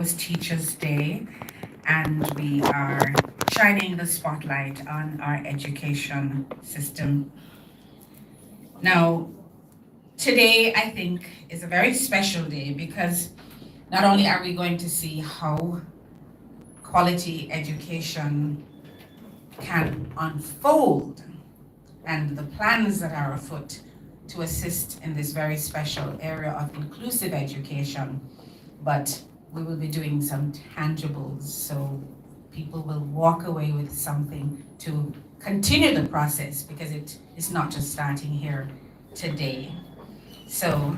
was Teachers' Day, and we are shining the spotlight on our education system. Now, today I think is a very special day because not only are we going to see how quality education can unfold and the plans that are afoot to assist in this very special area of inclusive education, but we will be doing some tangibles so people will walk away with something to continue the process because it is not just starting here today. So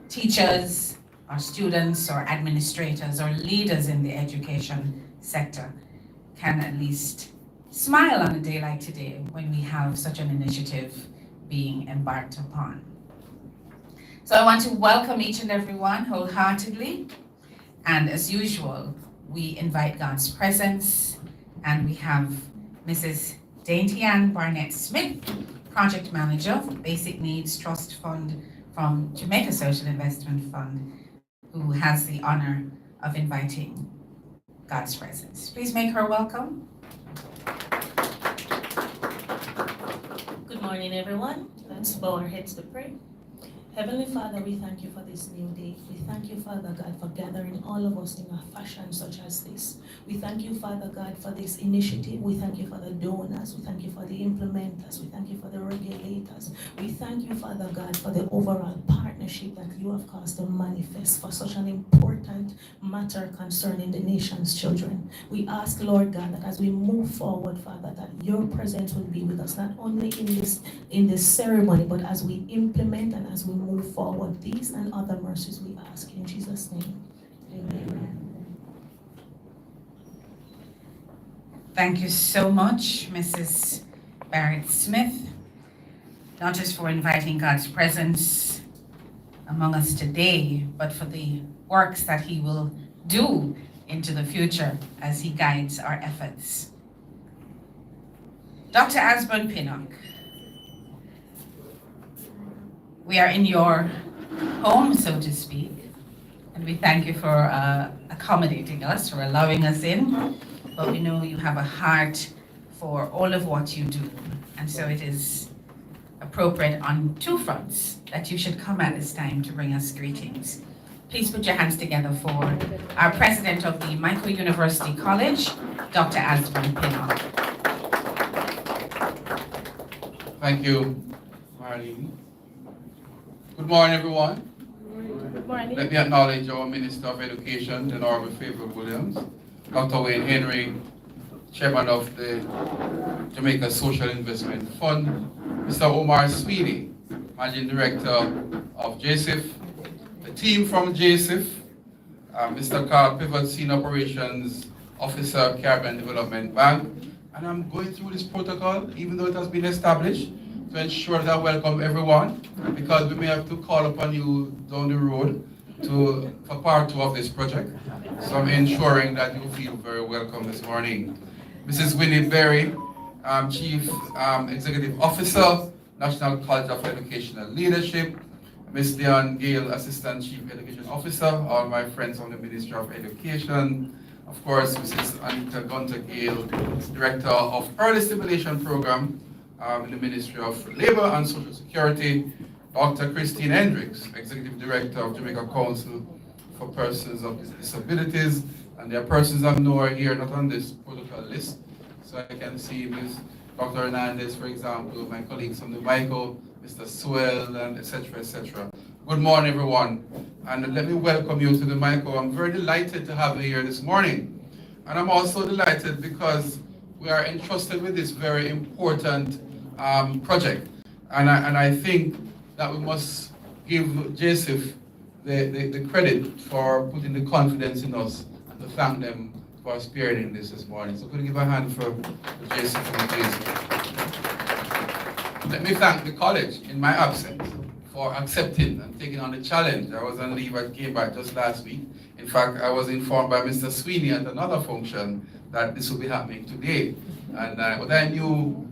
teachers or students or administrators or leaders in the education sector can at least smile on a day like today when we have such an initiative being embarked upon. So I want to welcome each and every one wholeheartedly. And as usual, we invite God's presence, and we have Mrs. Dainty Ann Barnett Smith, Project Manager for Basic Needs Trust Fund from Jamaica Social Investment Fund, who has the honor of inviting God's presence. Please make her welcome. Good morning, everyone. Let's bow our heads to pray. Heavenly Father, we thank you for this new day. We thank you, Father God, for gathering all of us in a fashion such as this. We thank you, Father God, for this initiative. We thank you for the donors. We thank you for the implementers. We thank you for the regulators. We thank you, Father God, for the overall partnership that you have caused to manifest for such an important matter concerning the nation's children. We ask, Lord God, that as we move forward, Father, that your presence will be with us, not only in this ceremony, but as we implement and as we move forward. These and other mercies we ask in Jesus' name. Amen. Thank you so much, Mrs. Barrett Smith, not just for inviting God's presence among us today, but for the works that he will do into the future as he guides our efforts. Dr. Asburn Pinnock, we are in your home, so to speak, and we thank you for accommodating us, for allowing us in, but we know you have a heart for all of what you do, and so it is appropriate on two fronts that you should come at this time to bring us greetings. Please put your hands together for our president of the Michael University College, Dr. Asburn Pinnock. Thank you, Marlene. Good morning, everyone. Good morning. Let me acknowledge our Minister of Education, the Honorable Favor Williams, Dr. Wayne Henry, Chairman of the Jamaica Social Investment Fund, Mr. Omar Sweeney, Managing Director of JSIF, the team from JSIF, Mr. Carl Pivot, Senior Operations Officer, Caribbean Development Bank, and I'm going through this protocol, even though it has been established, to ensure that I welcome everyone, because we may have to call upon you down the road for part 2 of this project. So I'm ensuring that you feel very welcome this morning. Mrs. Winnie Berry, Chief Executive Officer, National College of Educational Leadership, Ms. Leon Gale, Assistant Chief Education Officer, all my friends from the Ministry of Education, of course, Mrs. Anita Gunter Gale, Director of Early Stimulation Program in the Ministry of Labor and Social Security, Dr. Christine Hendricks, Executive Director of Jamaica Council for Persons with Disabilities, and there are persons I know are here not on this protocol list. So I can see Ms. Dr. Hernandez, for example, my colleagues from the MICO, Mr. Swell, and etc., etc. Good morning, everyone, and let me welcome you to the MICO. I'm very delighted to have you here this morning, and I'm also delighted because we are entrusted with this very important project, and I think that we must give JSIF the credit for putting the confidence in us, and to thank them for spearheading this morning. So could you give a hand for the JSIF, please? Let me thank the college in my absence for accepting and taking on the challenge. I was on leave, I came back just last week. In fact, I was informed by Mr. Sweeney at another function that this will be happening today. And but I knew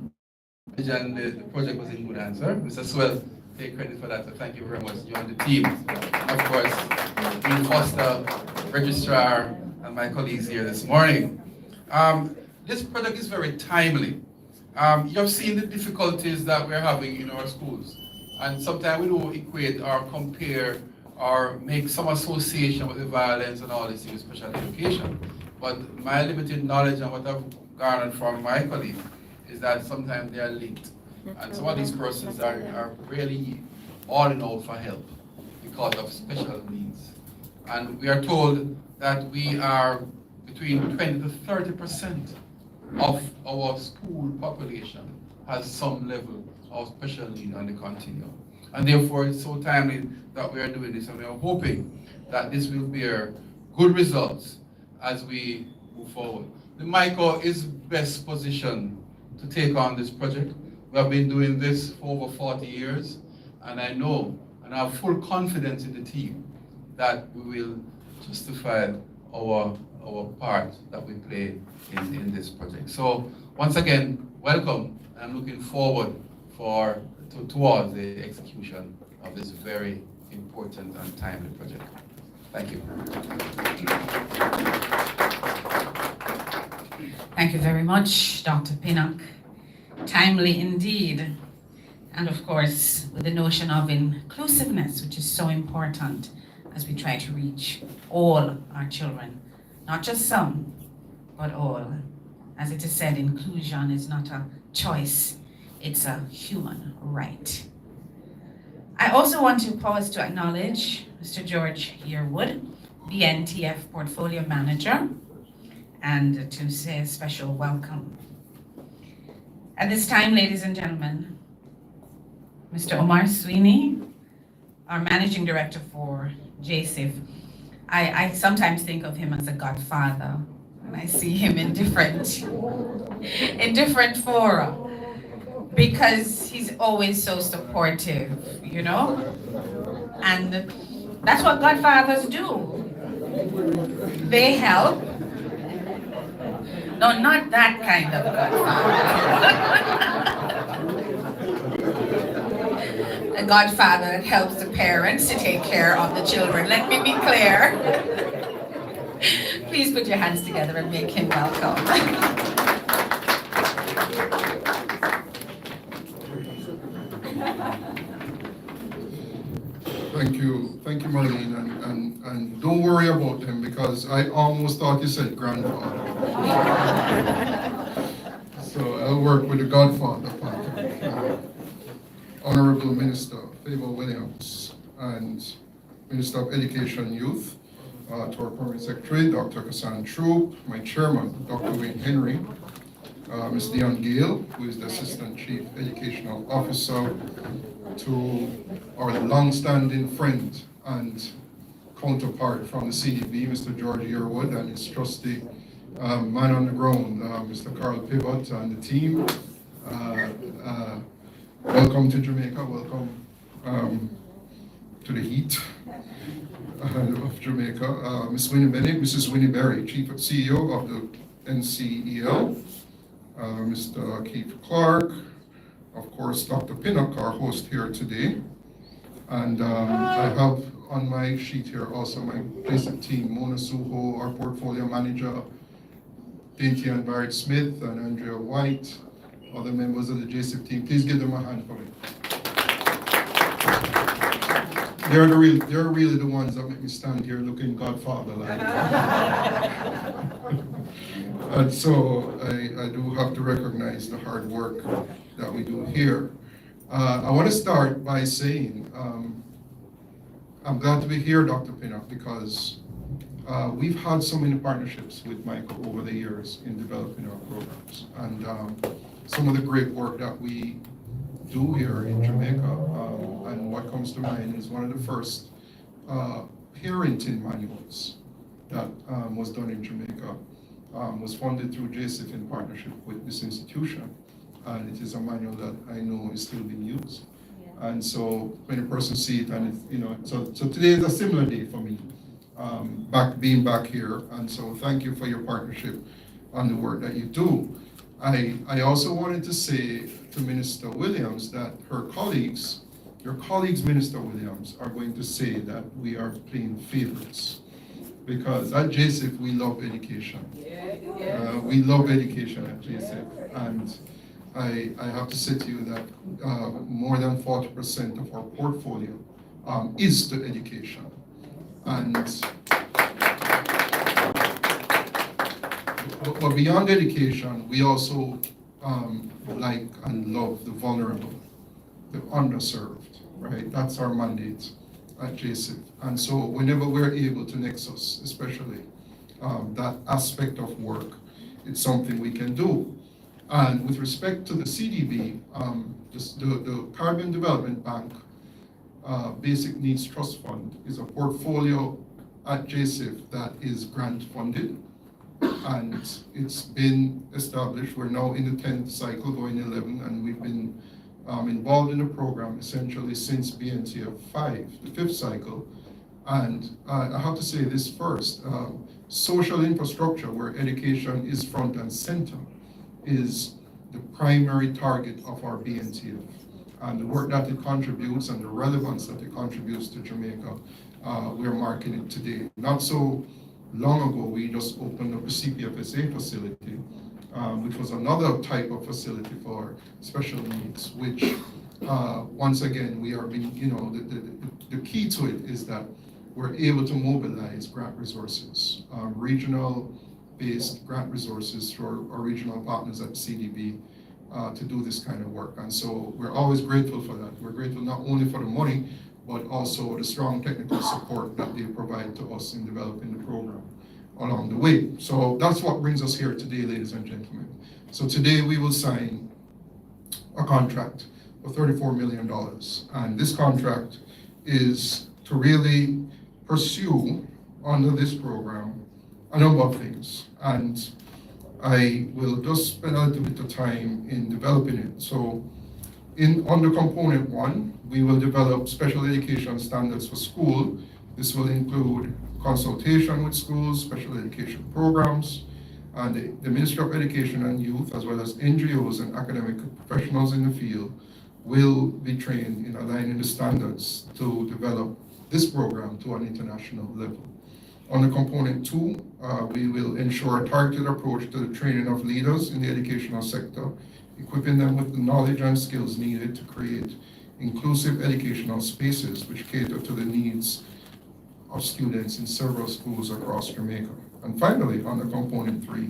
and the project was in good hands, sir. Mr. Swell, take credit for that. So thank you very much. You and the team. Of course, Dean Foster, Registrar, and my colleagues here this morning. This project is very timely. You have seen the difficulties that we're having in our schools. And sometimes we don't equate or compare or make some association with the violence and all this things with special education. But my limited knowledge and what I've garnered from my colleagues is that sometimes they are linked. And some of these persons are really calling out for help because of special needs. And we are told that we are between 20 to 30% of our school population has some level of special need on the continuum. And therefore, it's so timely that we are doing this, and we are hoping that this will bear good results as we move forward. The MICO is best positioned to take on this project. We have been doing this for over 40 years, and I know and I have full confidence in the team that we will justify our part that we play in this project. So once again, welcome. I'm looking forward towards the execution of this very important and timely project. Thank you. Thank you very much, Dr. Pinnock. Timely indeed. And of course, with the notion of inclusiveness, which is so important as we try to reach all our children, not just some, but all. As it is said, inclusion is not a choice, it's a human right. I also want to pause to acknowledge Mr. George Yearwood, BNTF Portfolio Manager, and to say a special welcome. At this time, ladies and gentlemen, Mr. Omar Sweeney, our Managing Director for JSIF. I sometimes think of him as a godfather, and I see him in different fora, because he's always so supportive, you know? And that's what godfathers do. They help. No, not that kind of godfather. A godfather that helps the parents to take care of the children. Let me be clear. Please put your hands together and make him welcome. Thank you, Marlene, and don't worry about him, because I almost thought you said grandfather. So I'll work with the godfather part. Honorable Minister Favor Williams and Minister of Education and Youth, to our Permanent Secretary, Dr. Kassan Troop, my chairman, Dr. Wayne Henry, Ms. Dion Gale, who is the Assistant Chief Educational Officer, to our long-standing friend and counterpart from the CDB, Mr. George Yearwood, and his trusty man on the ground, Mr. Carl Pivot, and the team. Welcome to Jamaica, welcome to the heat of Jamaica. Mrs. Winnie Berry, Chief CEO of the NCEL, Mr. Keith Clark, of course, Dr. Pinnock, our host here today. And I have on my sheet here also my placement team, Mona Suho, our portfolio manager, Dainty and Barrett Smith, and Andrea White, other members of the JSIF team. Please give them a hand for me. They're really the ones that make me stand here looking godfather-like. And so I do have to recognize the hard work that we do here. I want to start by saying I'm glad to be here, Dr. Pinnock, because we've had so many partnerships with Michael over the years in developing our programs. And some of the great work that we do here in Jamaica, and what comes to mind is one of the first parenting manuals that was done in Jamaica, was funded through JSIF in partnership with this institution. And it is a manual that I know is still being used. Yeah. And so when a person see it, and so today is a similar day for me, being back here. And so thank you for your partnership on the work that you do. I also wanted to say to Minister Williams that your colleagues, Minister Williams, are going to say that we are playing favorites. because at JSIF, we love education. We love education at JSIF, and I have to say to you that more than 40% of our portfolio is to education. And but beyond education, we also like and love the vulnerable, the underserved, right? That's our mandate at JSIF. And so whenever we're able to nexus, especially that aspect of work, it's something we can do. And with respect to the CDB, the Caribbean Development Bank Basic Needs Trust Fund is a portfolio at JSIF that is grant funded. And it's been established. We're now in the 10th cycle, going 11, and we've been involved in the program essentially since BNTF 5, the 5th cycle. And I have to say this first, social infrastructure where education is front and center is the primary target of our BNTF. And the work that it contributes and the relevance that it contributes to Jamaica, we're marking it today. Not so long ago, we just opened up a CPFSA facility, which was another type of facility for special needs, which once again, we are being, the key to it is that we're able to mobilize grant resources, regional-based grant resources through our regional partners at CDB to do this kind of work. And so we're always grateful for that. We're grateful not only for the money, but also the strong technical support that they provide to us in developing the program along the way. So that's what brings us here today, ladies and gentlemen. So today we will sign a contract for $34 million. And this contract is to really pursue under this program a number of things. And I will just spend a little bit of time in developing it. So under component 1, we will develop special education standards for school. This will include consultation with schools, special education programs, and the Ministry of Education and Youth, as well as NGOs and academic professionals in the field, will be trained in aligning the standards to develop this program to an international level. Under component 2, we will ensure a targeted approach to the training of leaders in the educational sector, equipping them with the knowledge and skills needed to create inclusive educational spaces which cater to the needs of students in several schools across Jamaica. And finally, under component 3,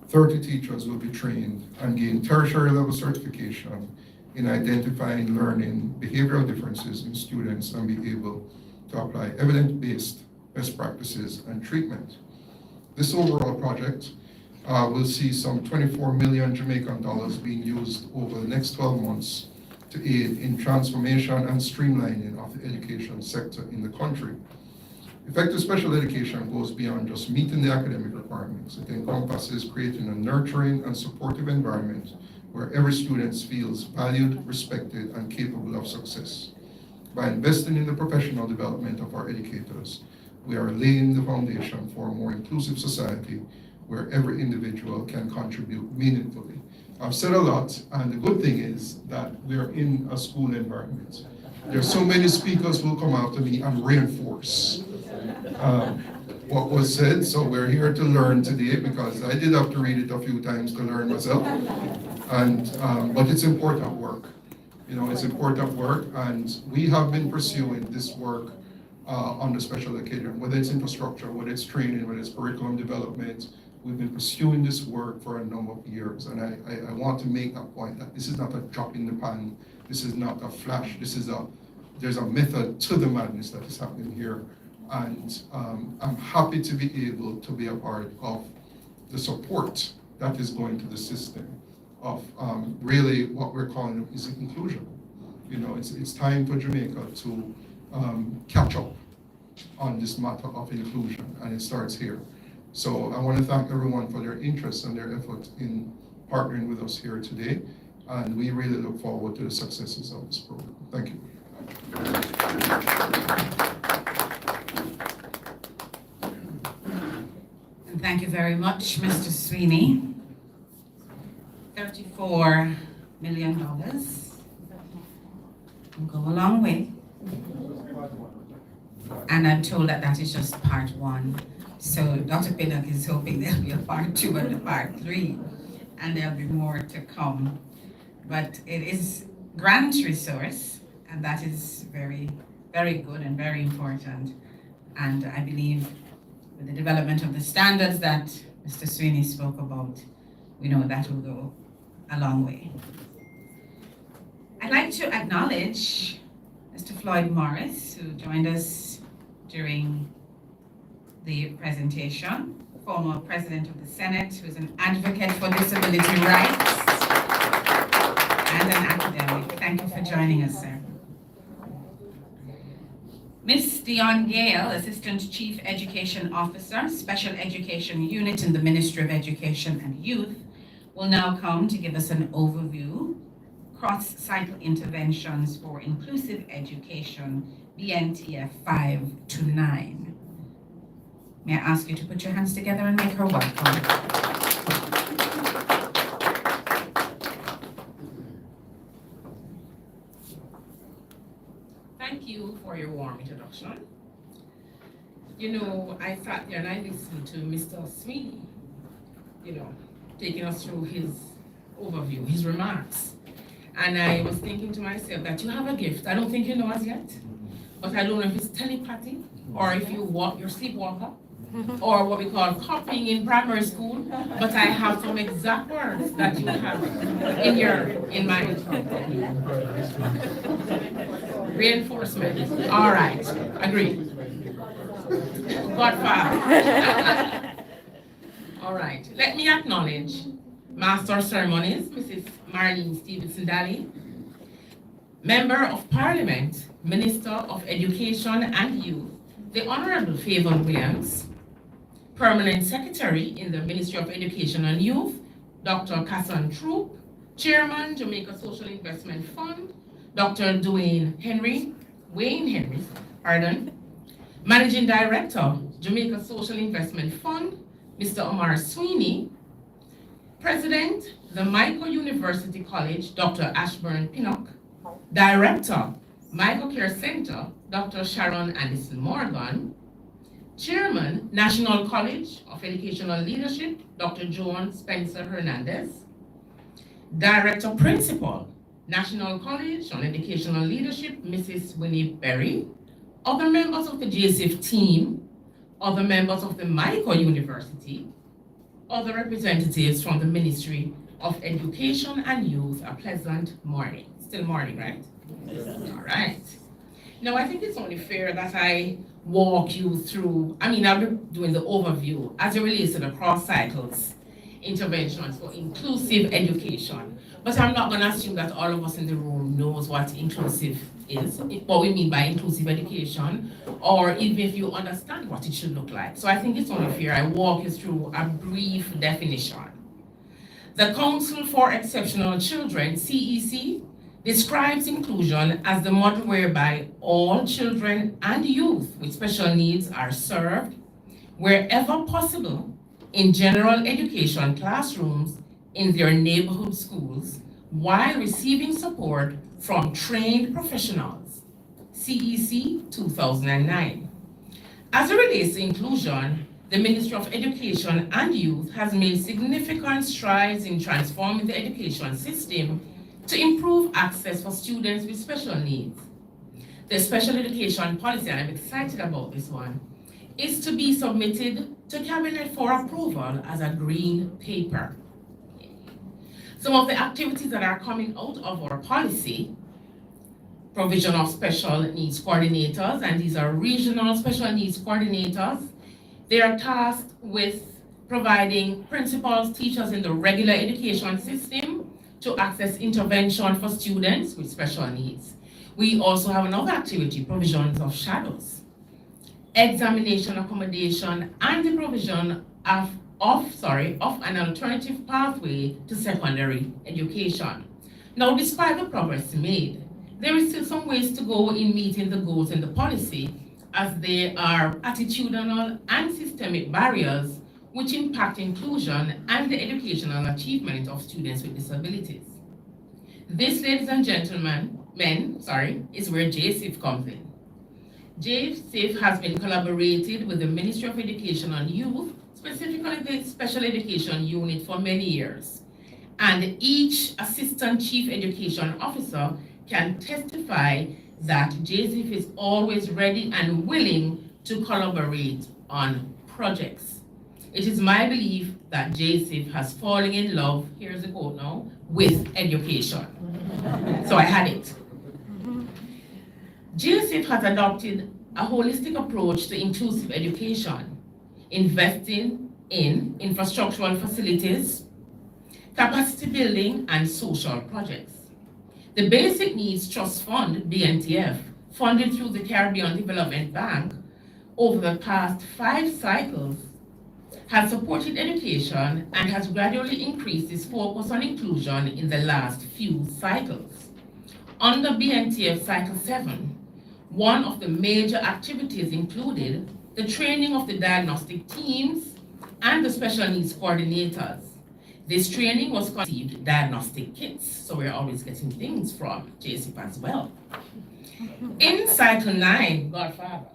30 teachers will be trained and gain tertiary level certification in identifying learning behavioral differences in students and be able to apply evidence-based best practices and treatment. This overall project will see some 24 million Jamaican dollars being used over the next 12 months to aid in transformation and streamlining of the education sector in the country. Effective special education goes beyond just meeting the academic requirements. It encompasses creating a nurturing and supportive environment where every student feels valued, respected, and capable of success. By investing in the professional development of our educators, we are laying the foundation for a more inclusive society where every individual can contribute meaningfully. I've said a lot, and the good thing is that we are in a school environment. There are so many speakers who will come after me and reinforce what was said, so we're here to learn today because I did have to read it a few times to learn myself, and but it's important work. It's important work, and we have been pursuing this work under special education, whether it's infrastructure, whether it's training, whether it's curriculum development. We've been pursuing this work for a number of years, and I want to make that point that this is not a drop in the pan. This is not a flash. There's a method to the madness that is happening here, and I'm happy to be able to be a part of the support that is going to the system of really what we're calling is inclusion. It's time for Jamaica to catch up on this matter of inclusion, and it starts here. So I want to thank everyone for their interest and their effort in partnering with us here today, and we really look forward to the successes of this program. Thank you. And thank you very much, Mr. Sweeney. $34 million will go a long way. And I'm told that that is just part 1. So Dr. Pinnock is hoping there'll be a part 2 and a part 3, and there'll be more to come. But it is grant resource, and that is very, very good and very important. And I believe with the development of the standards that Mr. Sweeney spoke about, we know that will go a long way. I'd like to acknowledge Mr. Floyd Morris, who joined us during the presentation, former President of the Senate, who is an advocate for disability rights and an academic. Thank you for joining us, sir. Ms. Dion Gale, Assistant Chief Education Officer, Special Education Unit in the Ministry of Education and Youth, will now come to give us an overview, cross-cycle interventions for inclusive education, BNTF 5 to 9. May I ask you to put your hands together and make her welcome. Thank you for your warm introduction. You know, I sat there and I listened to Mr. Sweeney, taking us through his overview, his remarks. And I was thinking to myself that you have a gift. I don't think you know as yet, but I don't know if it's telepathy or if you're sleepwalker or what we call copying in primary school, but I have some exact words that you have in mind. Reinforcement. All right, agreed. Godfather. All right, let me acknowledge Master of Ceremonies, Mrs. Marlene Stevenson Daly, Member of Parliament, Minister of Education and Youth, the Honorable Favon Williams, Permanent Secretary in the Ministry of Education and Youth, Dr. Casson Troop, Chairman, Jamaica Social Investment Fund, Dr. Wayne Henry, Managing Director, Jamaica Social Investment Fund, Mr. Omar Sweeney, President, the Michael University College, Dr. Ashburn Pinnock, Director, Michael Care Center, Dr. Sharon Anderson Morgan, Chairman, National College of Educational Leadership, Dr. Joan Spencer Hernandez, Director Principal, National College on Educational Leadership, Mrs. Winnie Berry, other members of the JSIF team, other members of the Michael University, other representatives from the Ministry of Education and Youth, a pleasant morning. Still morning, right? Yes. All right. Now, I think it's only fair that I walk you through, I'll be doing the overview as it relates to the cross cycles interventions for inclusive education. But I'm not going to assume that all of us in the room knows what inclusive is, what we mean by inclusive education, or even if you understand what it should look like. So I think it's only fair I walk you through a brief definition. The Council for Exceptional Children, CEC, describes inclusion as the model whereby all children and youth with special needs are served wherever possible in general education classrooms in their neighborhood schools while receiving support from trained professionals. CEC 2009. As it relates to inclusion, the Ministry of Education and Youth has made significant strides in transforming the education system to improve access for students with special needs. The special education policy, and I'm excited about this one, is to be submitted to Cabinet for approval as a green paper. Some of the activities that are coming out of our policy: provision of special needs coordinators, and these are regional special needs coordinators. They are tasked with providing principals, teachers in the regular education system to access intervention for students with special needs. We also have another activity, provisions of shadows, examination accommodation, and the provision of an alternative pathway to secondary education. Now, despite the progress made, there is still some ways to go in meeting the goals in the policy, as there are attitudinal and systemic barriers which impact inclusion and the educational achievement of students with disabilities. This, ladies and gentlemen, is where JSIF comes in. JSAFE has been collaborated with the Ministry of Education and Youth, specifically the Special Education Unit, for many years. And each Assistant Chief Education Officer can testify that JSAFE is always ready and willing to collaborate on projects. It is my belief that JSAFE has fallen in love, here's the quote now, with education. So I had it. JSAFE has adopted a holistic approach to inclusive education, investing in infrastructural facilities, capacity building, and social projects. The Basic Needs Trust Fund, BNTF, funded through the Caribbean Development Bank over the past 5 cycles, has supported education and has gradually increased its focus on inclusion in the last few cycles. Under BNTF Cycle 7, one of the major activities included the training of the diagnostic teams and the special needs coordinators. This training was conceived diagnostic kits, so we're always getting things from JSAFE as well. In Cycle 9, Godfather.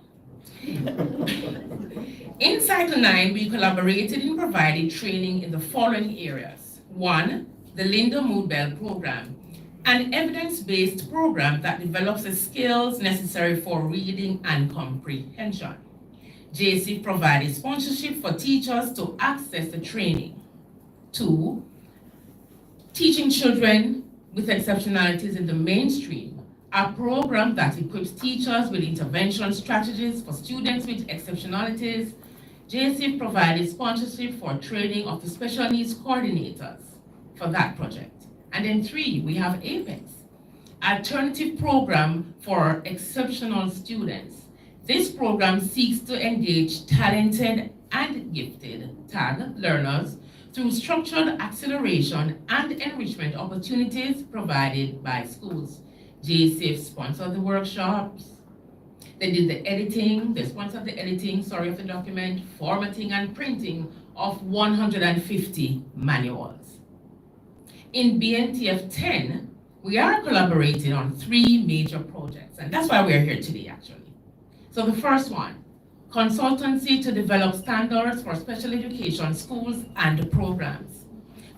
In Cycle 9, we collaborated in providing training in the following areas. 1, the Linda Mood Bell program, an evidence-based program that develops the skills necessary for reading and comprehension. JSAFE provided sponsorship for teachers to access the training. 2, teaching children with exceptionalities in the mainstream, a program that equips teachers with intervention strategies for students with exceptionalities. JSAFE provided sponsorship for training of the special needs coordinators for that project. And then 3, we have APEX, alternative program for exceptional students. This program seeks to engage talented and gifted TAG learners through structured acceleration and enrichment opportunities provided by schools. JSAFE sponsored the workshops. They did the editing, they sponsored the editing, of the document, formatting and printing of 150 manuals. In BNTF 10, we are collaborating on 3 major projects, and that's why we're here today, actually. So the first one, consultancy to develop standards for special education schools and programs.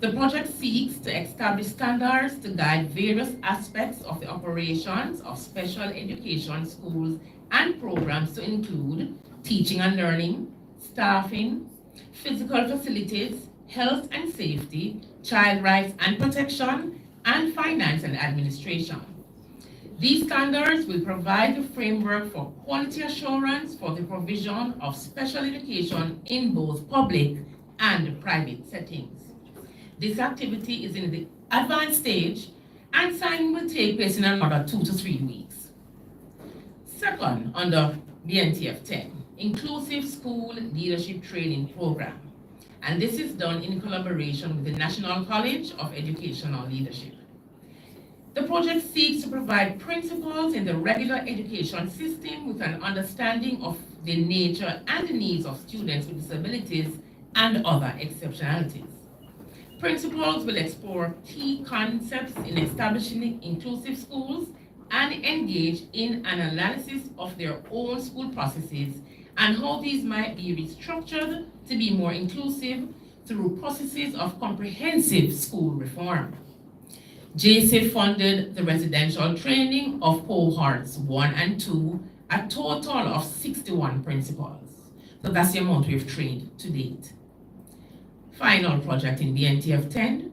The project seeks to establish standards to guide various aspects of the operations of special education schools and programs to include teaching and learning, staffing, physical facilities, health and safety, child rights and protection, and finance and administration. These standards will provide the framework for quality assurance for the provision of special education in both public and private settings. This activity is in the advanced stage, and signing will take place in another 2 to 3 weeks. Second, under BNTF 10, Inclusive School Leadership Training Program. And this is done in collaboration with the National College of Educational Leadership. The project seeks to provide principals in the regular education system with an understanding of the nature and the needs of students with disabilities and other exceptionalities. Principals will explore key concepts in establishing inclusive schools and engage in an analysis of their own school processes and how these might be restructured to be more inclusive through processes of comprehensive school reform. JSAFE funded the residential training of cohorts 1 and 2, a total of 61 principals. So that's the amount we've trained to date. Final project in BNTF 10,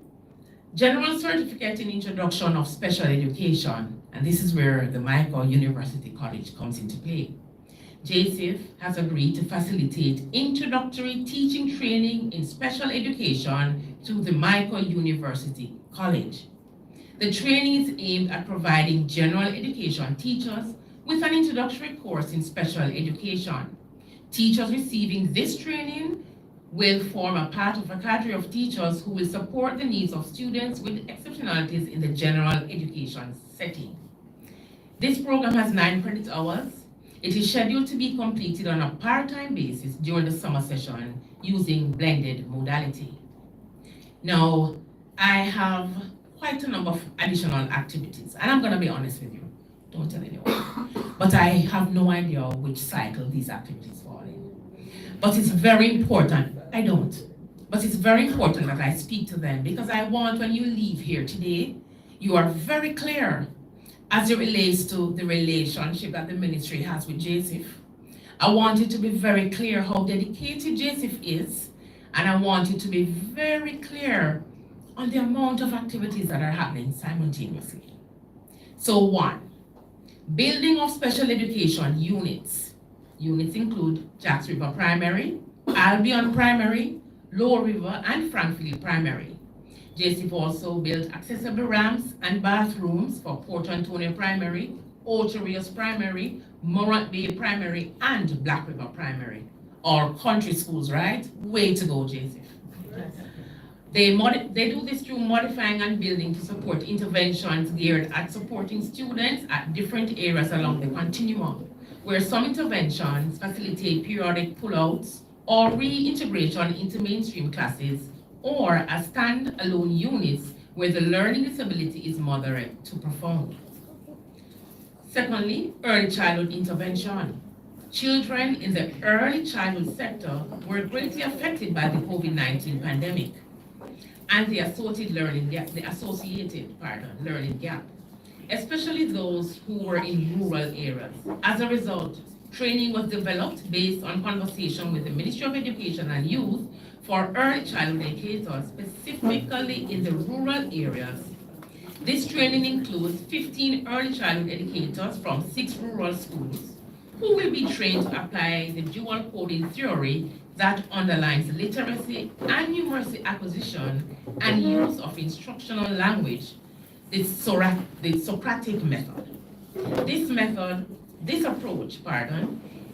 General Certificate in Introduction of Special Education, and this is where the Michael University College comes into play. JSAFE has agreed to facilitate introductory teaching training in special education through the Michael University College. The training is aimed at providing general education teachers with an introductory course in special education. Teachers receiving this training will form a part of a cadre of teachers who will support the needs of students with exceptionalities in the general education setting. This program has 9 credit hours. It is scheduled to be completed on a part-time basis during the summer session using blended modality. Now, I have quite a number of additional activities, and I'm going to be honest with you. Don't tell anyone. But I have no idea which cycle these activities fall in. But it's very important, I don't. But it's very important that I speak to them because I want when you leave here today, you are very clear as it relates to the relationship that the ministry has with JSIF. I want it to be very clear how dedicated JSIF is, and I want it to be very clear on the amount of activities that are happening simultaneously. So 1, building of special education units. Units include Jacks River Primary, Albion Primary, Lower River, and Frankfield Primary. JSIF also built accessible ramps and bathrooms for Port Antonio Primary, Ocho Rios Primary, Morant Bay Primary, and Black River Primary. All country schools, right? Way to go, JSIF. They do this through modifying and building to support interventions geared at supporting students at different areas along the continuum, where some interventions facilitate periodic pullouts or reintegration into mainstream classes, or as stand-alone units where the learning disability is moderate to profound. Secondly, early childhood intervention. Children in the early childhood sector were greatly affected by the COVID-19 pandemic and the associated learning gap, especially those who were in rural areas. As a result, training was developed based on conversation with the Ministry of Education and Youth for early childhood educators, specifically in the rural areas. This training includes 15 early childhood educators from 6 rural schools who will be trained to apply the dual coding theory that underlines literacy and numeracy acquisition and use of instructional language, the Socratic method. This approach,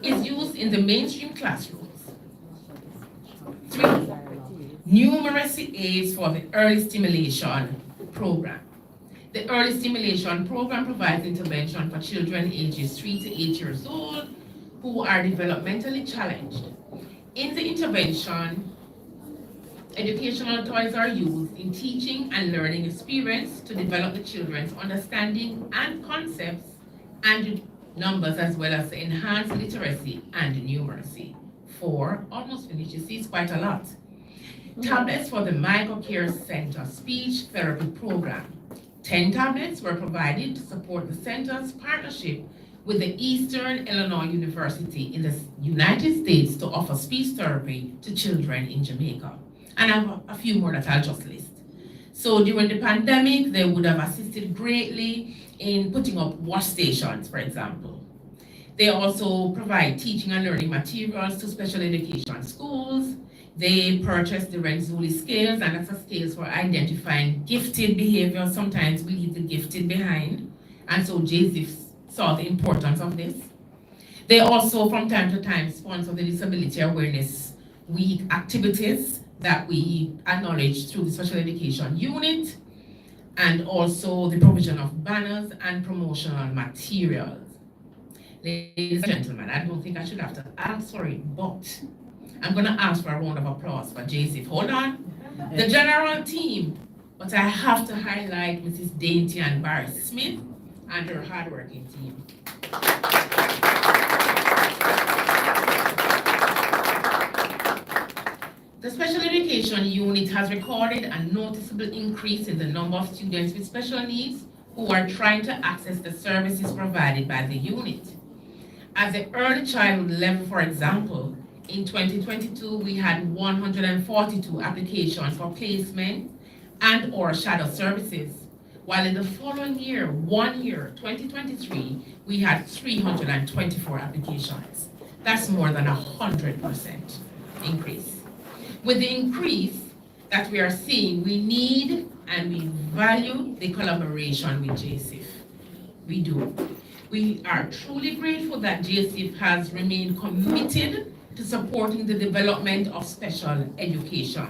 is used in the mainstream classrooms. 3, numeracy aids for the early stimulation program. The early stimulation program provides intervention for children ages 3 to 8 years old who are developmentally challenged. In the intervention, educational toys are used in teaching and learning experience to develop the children's understanding and concepts and numbers, as well as to enhance literacy and numeracy. 4, almost finished, you see it's quite a lot. Tablets for the MicroCare Center Speech Therapy Program. 10 tablets were provided to support the center's partnership with the Eastern Illinois University in the United States to offer speech therapy to children in Jamaica. And I have a few more that I'll just list. So during the pandemic, they would have assisted greatly in putting up workstations, for example. They also provide teaching and learning materials to special education schools. They purchase the Renzulli scales, and that's a scales for identifying gifted behavior. Sometimes we leave the gifted behind, and so JSIF saw the importance of this. They also, from time to time, sponsor the Disability Awareness Week activities that we acknowledge through the Special Education Unit, and also the provision of banners and promotional materials. Ladies and gentlemen, I don't think I should have to ask for it, but I'm going to ask for a round of applause for JSIF. Hold on. The general team, but I have to highlight Mrs. Dainty and Barry Smith and her hardworking team. The Special Education Unit has recorded a noticeable increase in the number of students with special needs who are trying to access the services provided by the unit. At the early childhood level, for example, in 2022, we had 142 applications for placement and or shadow services, while in the following year, 2023, we had 324 applications. That's more than 100% increase. With the increase that we are seeing, we need and we value the collaboration with JSIF. We do. We are truly grateful that JSIF has remained committed to supporting the development of special education.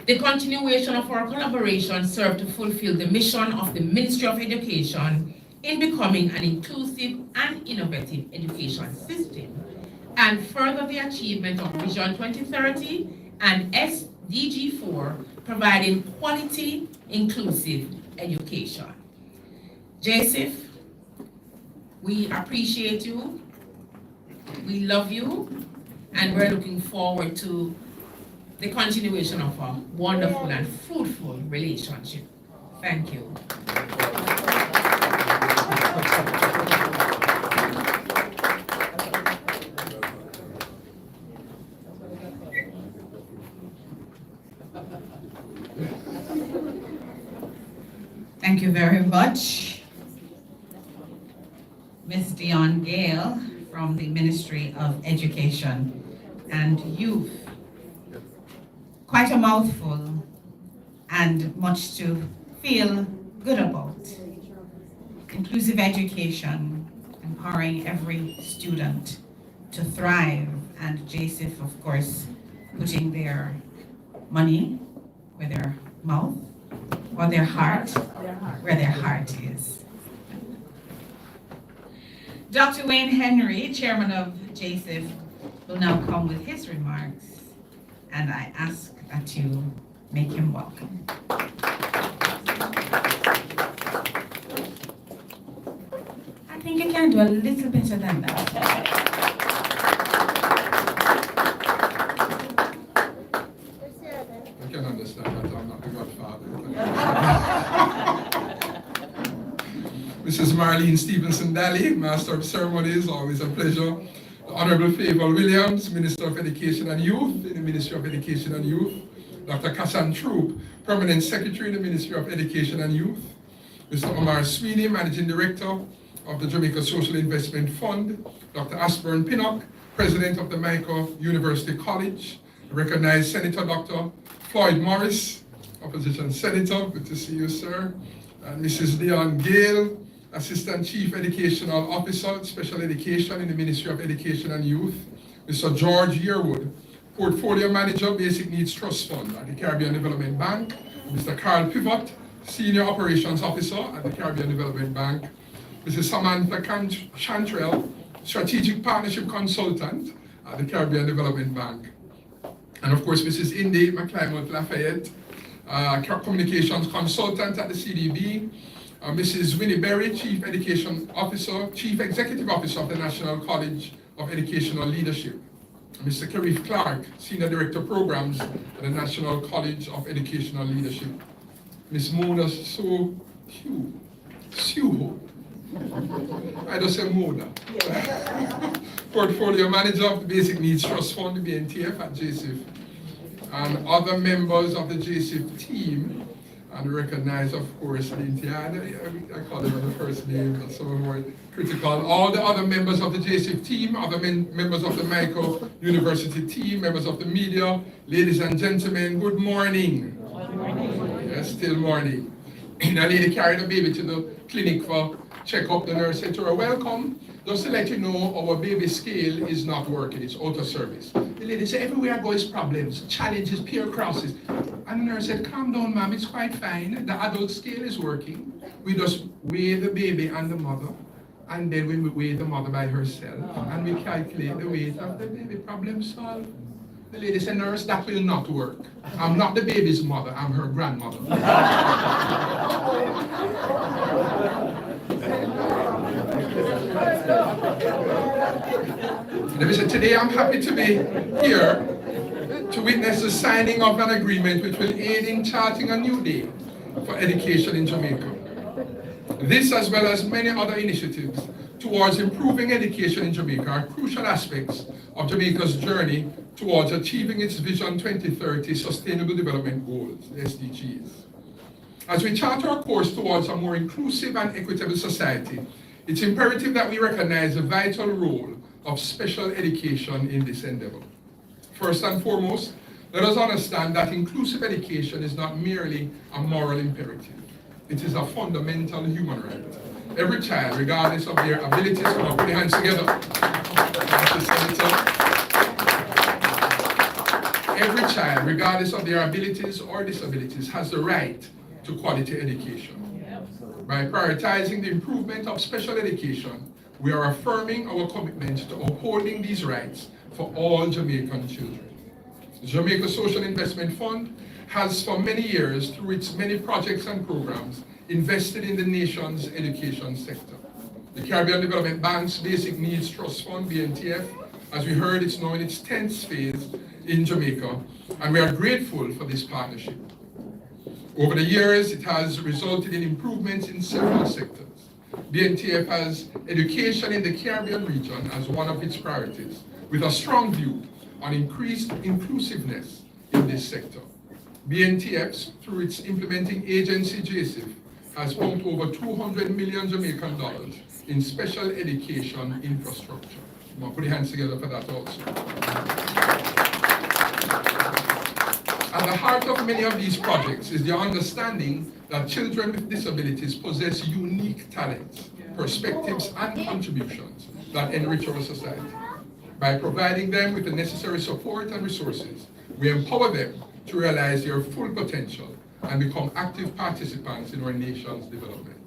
The continuation of our collaboration served to fulfill the mission of the Ministry of Education in becoming an inclusive and innovative education system, and further the achievement of Vision 2030 and SDG 4, providing quality, inclusive education. JSIF, We appreciate you, we love you, and we're looking forward to the continuation of a wonderful and fruitful relationship. Thank you. Thank you very much, Ms. Dion Gale from the Ministry of Education and Youth. Quite a mouthful and much to feel good about. Inclusive education, empowering every student to thrive, and JSIF, of course, putting their money where their mouth or their heart, where their heart is. Dr. Wayne Henry, Chairman of JSIF, will now come with his remarks, and I ask that you make him welcome. I think you can do a little better than that. I can understand that I'm not the godfather. Mrs. Marlene Stevenson Daly, Master of Ceremonies, always a pleasure. The Honorable Favour Williams, Minister of Education and Youth in the Ministry of Education and Youth. Dr. Kassan Troop, Permanent Secretary in the Ministry of Education and Youth. Mr. Omar Sweeney, Managing Director of the Jamaica Social Investment Fund. Dr. Ashburn Pinnock, President of the Michael University College. Recognized Senator Dr. Floyd Morris, Opposition Senator, good to see you, sir. And Mrs. Dion Gale, Assistant Chief Educational Officer, Special Education in the Ministry of Education and Youth. Mr. George Yearwood, Portfolio Manager, Basic Needs Trust Fund at the Caribbean Development Bank. Mr. Carl Pivot, Senior Operations Officer at the Caribbean Development Bank. Mrs. Samantha Chantrell, Strategic Partnership Consultant at the Caribbean Development Bank. And of course, Mrs. Indy McClymouth Lafayette, Communications Consultant at the CDB. Mrs. Winnie Berry, Chief Education Officer, Chief Executive Officer of the National College of Educational Leadership. Mr. Karif Clark, Senior Director Programs at the National College of Educational Leadership. Ms. Mona Suho. I just say Mona. Portfolio Manager of the Basic Needs Trust Fund, the BNTF at JSIF. And other members of the JSIF team, and recognize, of course, the I call them by the first name, but some of them were critical. All the other members of the JSIF team, other members of the Michael University team, members of the media, ladies and gentlemen, good morning. Good morning. Yes, still morning. A lady carried a baby to the clinic for check-up. The nurse said to her, welcome. Just to let you know, our baby scale is not working, it's out of service. The lady said, everywhere I go is problems, challenges, peer crosses. And the nurse said, calm down, ma'am, it's quite fine. The adult scale is working. We just weigh the baby and the mother, and then we weigh the mother by herself, and we calculate the weight of the baby. Problem solved. The lady said, nurse, that will not work. I'm not the baby's mother, I'm her grandmother. Today I'm happy to be here to witness the signing of an agreement which will aid in charting a new day for education in Jamaica. This, as well as many other initiatives towards improving education in Jamaica, are crucial aspects of Jamaica's journey towards achieving its Vision 2030 Sustainable Development Goals, SDGs. As we chart our course towards a more inclusive and equitable society, it's imperative that we recognize the vital role of special education in this endeavor. First and foremost, let us understand that inclusive education is not merely a moral imperative. It is a fundamental human right. Every child, regardless of their abilities, come on, put your hands together. Every child, regardless of their abilities or disabilities, has the right to quality education. By prioritizing the improvement of special education, we are affirming our commitment to upholding these rights for all Jamaican children. The Jamaica Social Investment Fund has for many years, through its many projects and programs, invested in the nation's education sector. The Caribbean Development Bank's Basic Needs Trust Fund, BNTF, as we heard, it's now in its 10th phase in Jamaica, and we are grateful for this partnership. Over the years, it has resulted in improvements in several sectors. BNTF has education in the Caribbean region as one of its priorities, with a strong view on increased inclusiveness in this sector. BNTF, through its implementing agency, JSIF, has pumped over 200 million Jamaican dollars in special education infrastructure. I'm going to put your hands together for that also. At the heart of many of these projects is the understanding that children with disabilities possess unique talents, perspectives, and contributions that enrich our society. By providing them with the necessary support and resources, we empower them to realize their full potential and become active participants in our nation's development.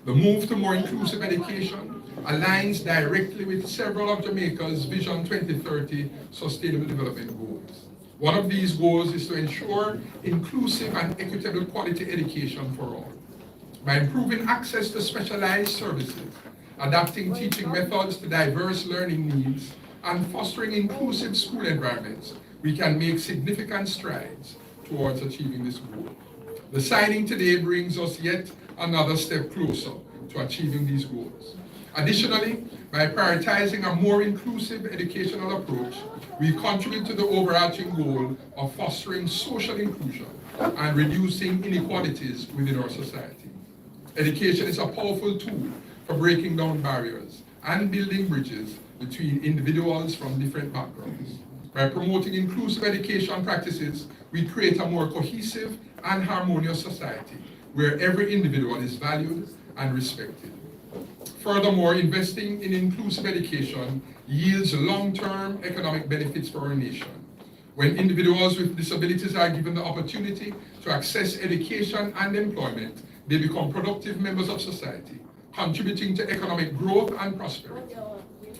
The move to more inclusive education aligns directly with several of Jamaica's Vision 2030 Sustainable Development Goals. One of these goals is to ensure inclusive and equitable quality education for all. By improving access to specialized services, adapting teaching methods to diverse learning needs, and fostering inclusive school environments, we can make significant strides towards achieving this goal. The signing today brings us yet another step closer to achieving these goals. Additionally, by prioritizing a more inclusive educational approach, we contribute to the overarching goal of fostering social inclusion and reducing inequalities within our society. Education is a powerful tool for breaking down barriers and building bridges between individuals from different backgrounds. By promoting inclusive education practices, we create a more cohesive and harmonious society where every individual is valued and respected. Furthermore, investing in inclusive education yields long-term economic benefits for our nation. When individuals with disabilities are given the opportunity to access education and employment, they become productive members of society, contributing to economic growth and prosperity.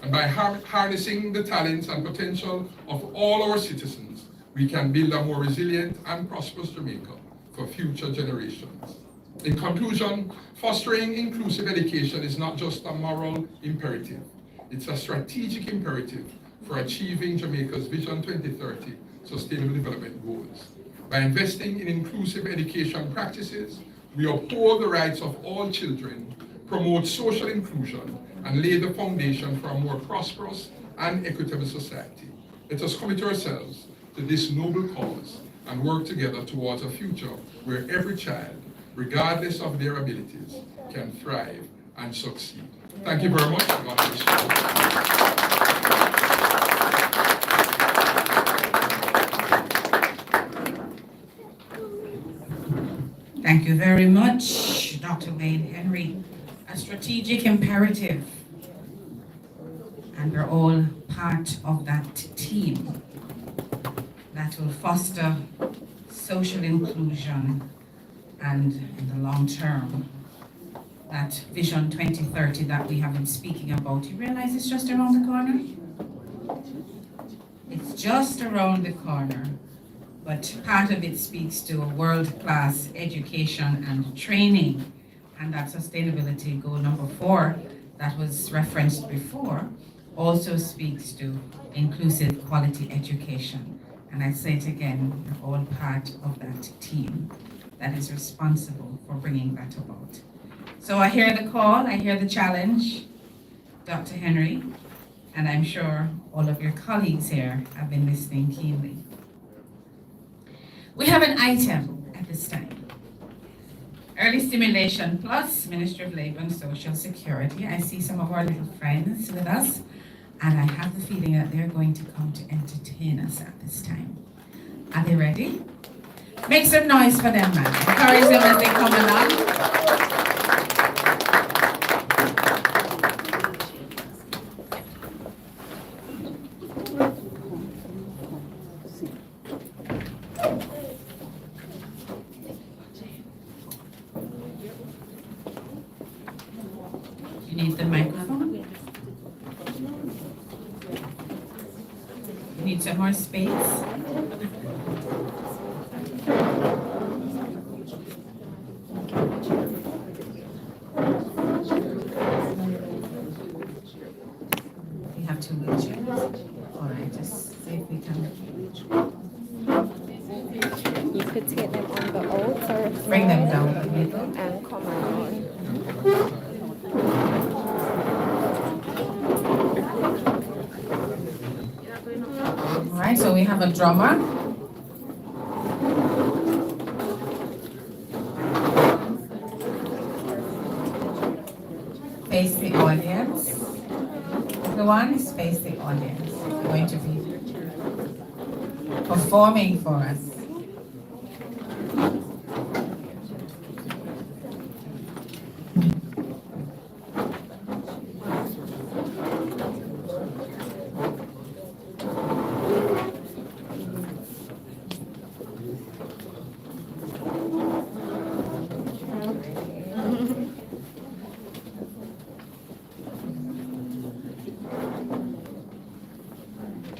And by harnessing the talents and potential of all our citizens, we can build a more resilient and prosperous Jamaica for future generations. In conclusion, fostering inclusive education is not just a moral imperative, it's a strategic imperative for achieving Jamaica's Vision 2030 Sustainable Development Goals. By investing in inclusive education practices, we uphold the rights of all children, promote social inclusion, and lay the foundation for a more prosperous and equitable society. Let us commit ourselves to this noble cause and work together towards a future where every child, regardless of their abilities, can thrive and succeed. Thank you very much. God bless you. Thank you very much, Dr. Wayne Henry. A strategic imperative, and we're all part of that team that will foster social inclusion and in the long term, that Vision 2030 that we have been speaking about. You realize it's just around the corner? It's just around the corner, but part of it speaks to a world-class education and training, and that sustainability goal number 4 that was referenced before also speaks to inclusive quality education. And I say it again, we're all part of that team that is responsible for bringing that about. So I hear the call, I hear the challenge, Dr. Henry, and I'm sure all of your colleagues here have been listening keenly. We have an item at this time. Early Stimulation Plus, Ministry of Labor and Social Security. I see some of our little friends with us, and I have the feeling that they're going to come to entertain us at this time. Are they ready? Make some noise for them, man. Encourage them as they come along. You need the microphone? You need some more space? take them on the outer Bring them floor down a little. and come around. All right, so we have a drummer. Face the audience. The one is face the audience. Going to be performing for us.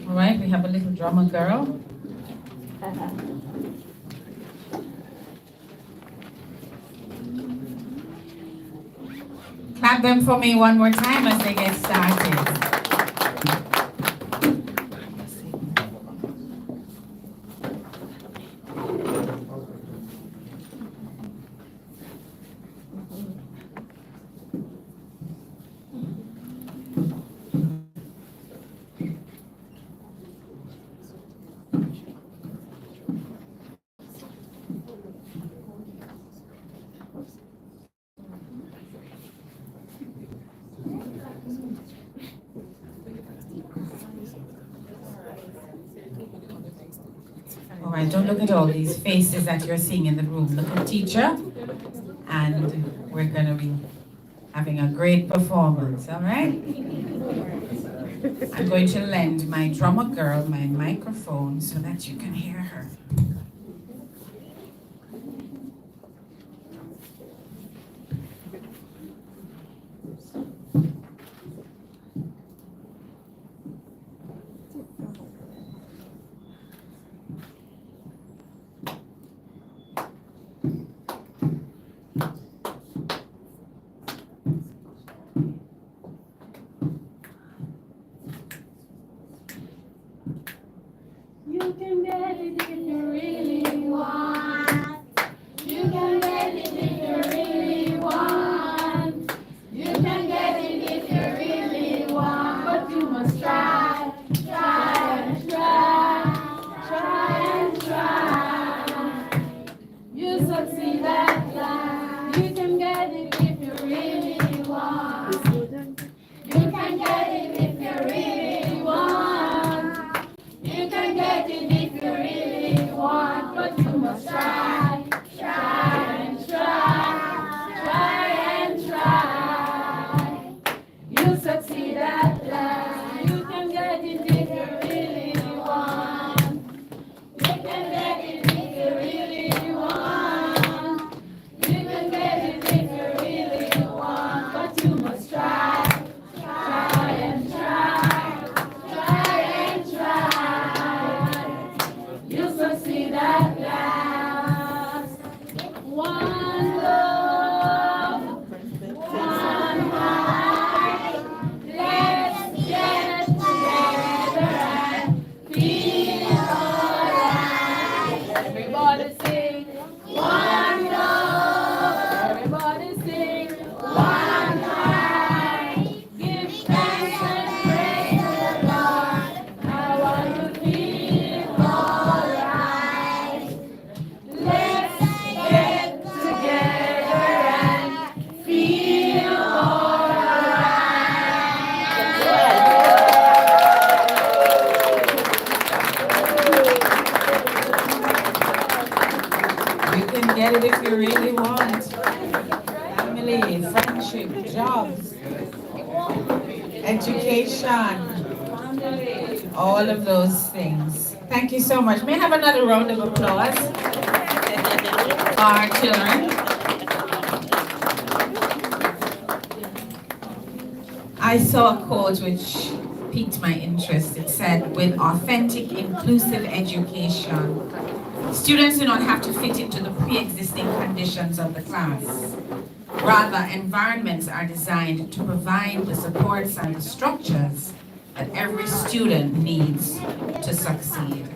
All right, we have a little drummer girl. Clap them for me one more time as they get started. All right, don't look at all these faces that you're seeing in the room. Look at teacher, and we're going to be having a great performance, all right? I'm going to lend my drummer girl my microphone so that you can hear her. You can get it if you really want. You can get it if you really want. You can get it if you really want. But you must try, try and try, try and try. You succeed at last. You can get it if you really want. You can get it if you really want. You can get it if you really want, but you must try, try and try, try and try. You'll succeed at last. You can get it if you really want. You can get it if you really want. You can get it if you really want, but you must try, try and try, try and try. You'll succeed at last. One love, one heart. Let's get together and feel alright. Everybody sing one love. Everybody sing one heart. Give thanks and praise the Lord. I want to feel alright. Let's get together and feel alright. You can get it if you really want. Family, friendship, jobs, education, all of those things. Thank you so much. May I have another round of applause for our children? I saw a quote which piqued my interest. It said, with authentic, inclusive education, students do not have to fit into the pre-existing conditions of the class. Rather, environments are designed to provide the supports and the structures that every student needs to succeed.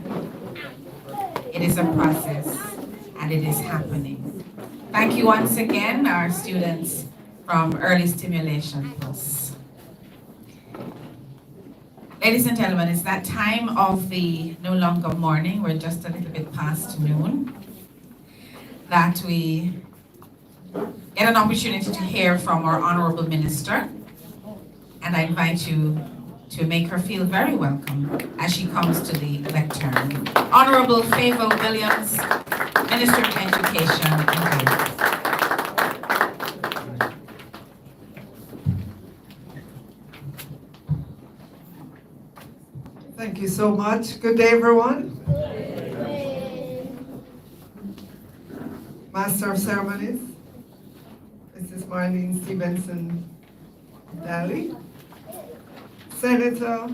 It is a process. and it is happening. Thank you once again, our students from Early Stimulation Plus. Ladies and gentlemen, it's that time of the no longer morning, we're just a little bit past noon, that we get an opportunity to hear from our Honorable Minister. And I invite you to make her feel very welcome as she comes to the lectern. Honorable Favour Williams, Minister of Education and Youth. Thank you so much. Good day, everyone. Master of Ceremonies, Mrs. Marlene Stevenson Daly, Senator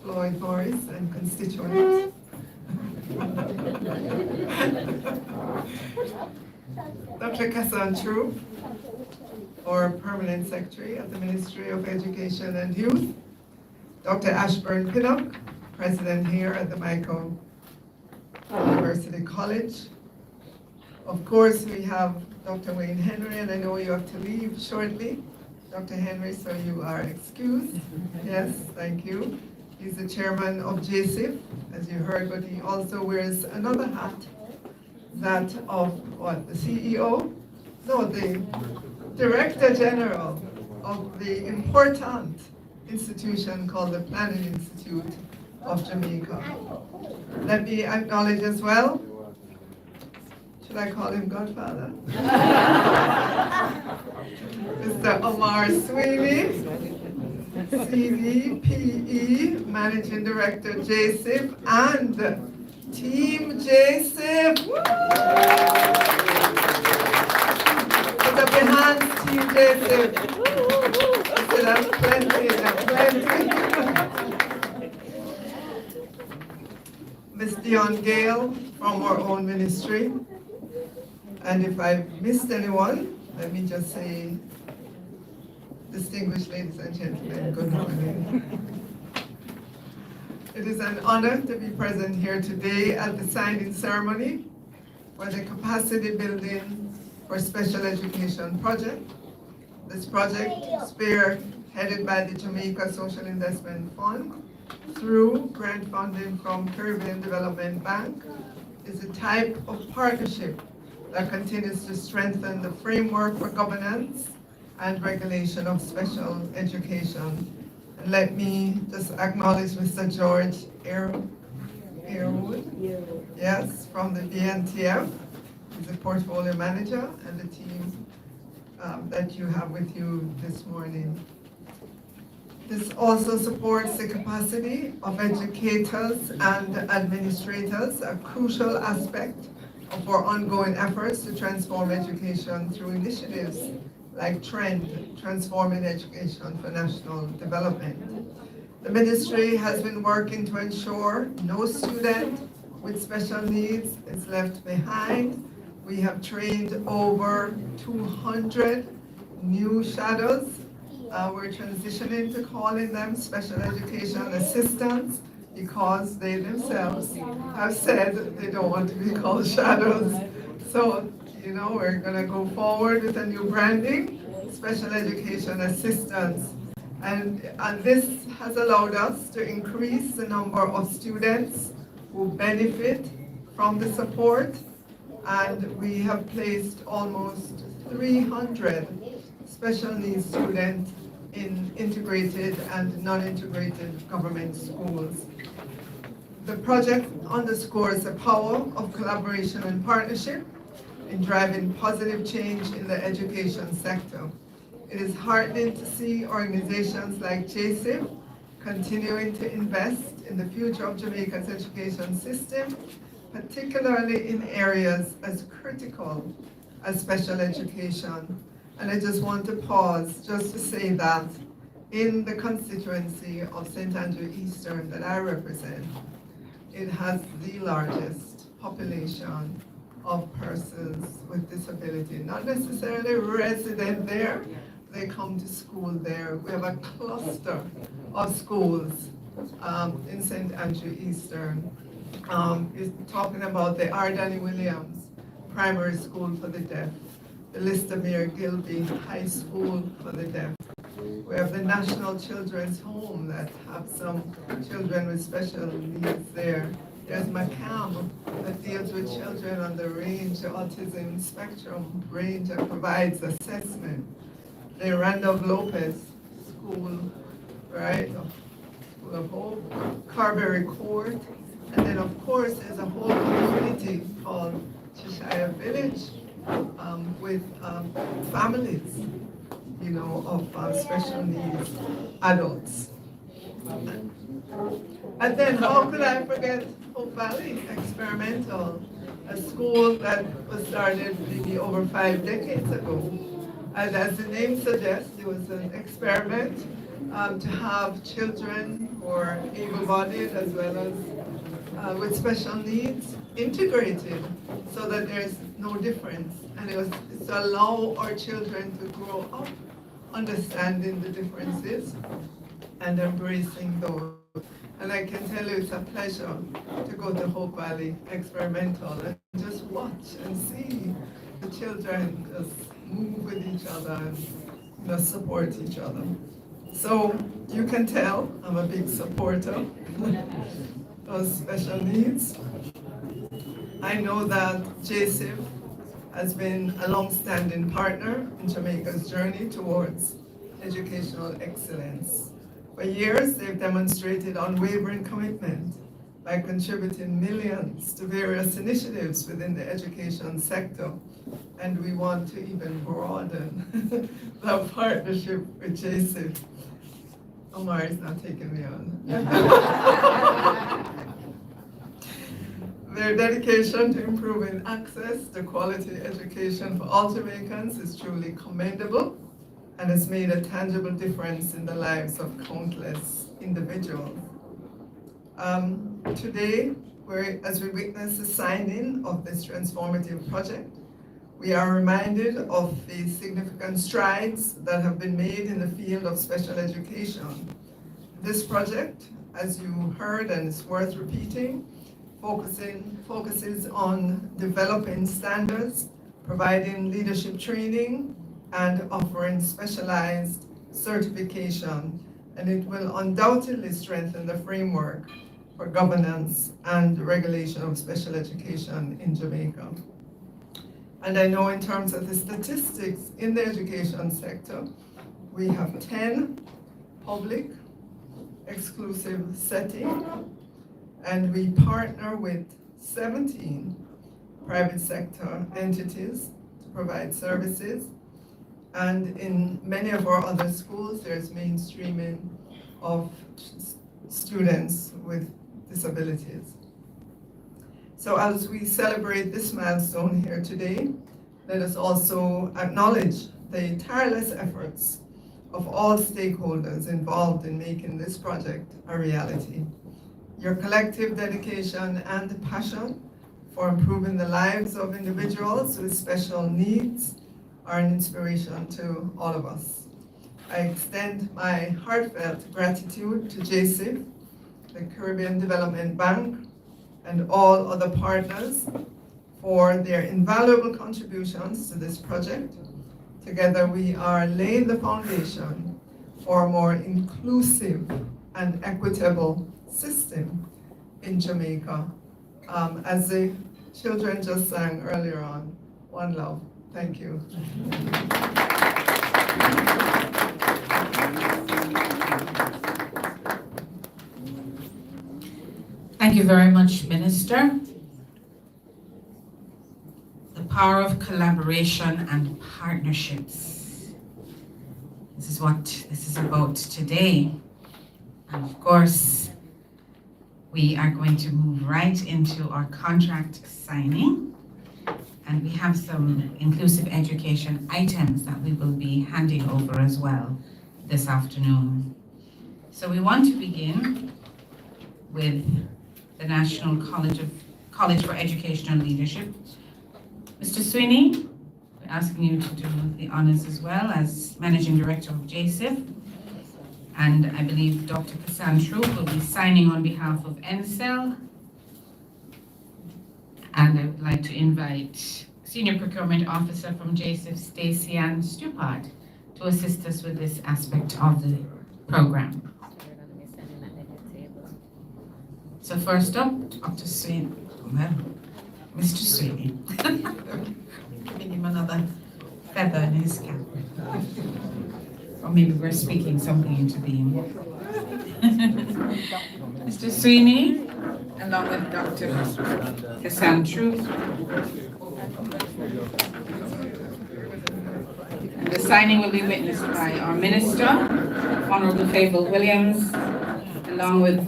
Floyd Morris and constituents, Dr. Kassan True, our Permanent Secretary of the Ministry of Education and Youth, Dr. Ashburn Pinnock, President here at the Michael University College. Of course, we have Dr. Wayne Henry, and I know you have to leave shortly. Dr. Henry, so you are excused. Yes, thank you. He's the chairman of JSIF, as you heard, but he also wears another hat, that of what, the CEO? No, the Director General of the important institution called the Planning Institute of Jamaica. Let me acknowledge as well, should I call him Godfather? Mr. Omar Sweeney, CVPE, Managing Director, JSIF, and Team JSIF. Put up your hands, Team JSIF. So that's plenty, that's plenty. Ms. Dion Gale from our own ministry. And if I've missed anyone, let me just say, distinguished ladies and gentlemen, good morning. It is an honor to be present here today at the signing ceremony for the capacity building for special education project. This project, spearheaded by the Jamaica Social Investment Fund through grant funding from Caribbean Development Bank, is a type of partnership that continues to strengthen the framework for governance and regulation of special education. And let me just acknowledge Mr. George Airwood, yes, from the BNTF. He's the portfolio manager and the team that you have with you this morning. This also supports the capacity of educators and administrators, a crucial aspect of our ongoing efforts to transform education through initiatives like TREND, Transforming Education for National Development. The ministry has been working to ensure no student with special needs is left behind. We have trained over 200 new shadows. We're transitioning to calling them special education assistants because they themselves have said they don't want to be called shadows. So, you know, we're gonna go forward with a new branding, special education assistants. And this has allowed us to increase the number of students who benefit from the support. And we have placed almost 300 special needs students in integrated and non-integrated government schools. The project underscores the power of collaboration and partnership in driving positive change in the education sector. It is heartening to see organizations like JSIF continuing to invest in the future of Jamaica's education system, particularly in areas as critical as special education. And I just want to pause just to say that in the constituency of St. Andrew Eastern that I represent, it has the largest population of persons with disability, not necessarily resident there, they come to school there. We have a cluster of schools in St. Andrew Eastern. is talking about the R. Danny Williams Primary School for the Deaf, the Listamere Gilby High School for the Deaf. We have the National Children's Home that have some children with special needs there. There's McCam that deals with children on the range, the autism spectrum range, and provides assessment. The Randolph Lopez School, right, School of Hope, Carberry Court, and then of course there's a whole community called Cheshire Village with families, you know, of special needs adults. And then how could I forget Hope Valley Experimental, a school that was started maybe over 5 decades ago. And as the name suggests, it was an experiment to have children who are able-bodied as well as with special needs integrated so that there's no difference. And it was to allow our children to grow up understanding the differences and embracing those. And I can tell you it's a pleasure to go to Hope Valley Experimental and just watch and see the children just move with each other and, you know, support each other. So you can tell I'm a big supporter of special needs. I know that JSIF has been a long-standing partner in Jamaica's journey towards educational excellence. For years, they've demonstrated unwavering commitment by contributing millions to various initiatives within the education sector. And we want to even broaden that partnership with JSIF. Omar is not taking me on. Their dedication to improving access to quality education for all Jamaicans is truly commendable and has made a tangible difference in the lives of countless individuals. Today, as we witness the signing of this transformative project, we are reminded of the significant strides that have been made in the field of special education. This project, as you heard, and it's worth repeating, focuses on developing standards, providing leadership training, and offering specialized certification, and it will undoubtedly strengthen the framework for governance and regulation of special education in Jamaica. And I know in terms of the statistics in the education sector, we have 10 public exclusive settings, and we partner with 17 private sector entities to provide services. And in many of our other schools, there's mainstreaming of students with disabilities. So as we celebrate this milestone here today, let us also acknowledge the tireless efforts of all stakeholders involved in making this project a reality. Your collective dedication and passion for improving the lives of individuals with special needs are an inspiration to all of us. I extend my heartfelt gratitude to JSIF, the Caribbean Development Bank, and all other partners for their invaluable contributions to this project. Together we are laying the foundation for a more inclusive and equitable system in Jamaica. As the children just sang earlier on, one love. Thank you. Thank you very much, Minister. The power of collaboration and partnerships. This is what this is about today. And of course, we are going to move right into our contract signing. And we have some inclusive education items that we will be handing over as well this afternoon. So we want to begin with the National College for Educational Leadership. Mr. Sweeney, we're asking you to do the honors as well as Managing Director of JSIF. And I believe Dr. Cassandra will be signing on behalf of NSEL And I would like to invite Senior Procurement Officer from JSIF, Stacy Ann Stupard, to assist us with this aspect of the program. So first up, Dr. Sweeney, well, Mr. Sweeney. Giving him another feather in his cap. Or maybe we're speaking something into being. Mr. Sweeney, along with Dr. Hassan Troop. And the signing will be witnessed by our Minister, Honorable Fable Williams, along with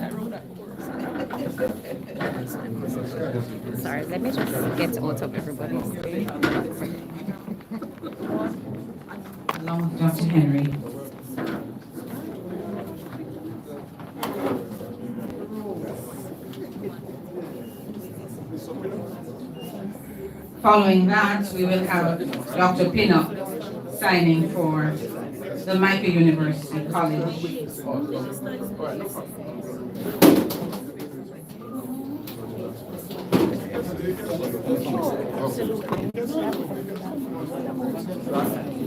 Sorry, let me just get out of everybody's way. along with Dr. Henry. Following that, we will have Dr. Pinnock signing for the Micah University College.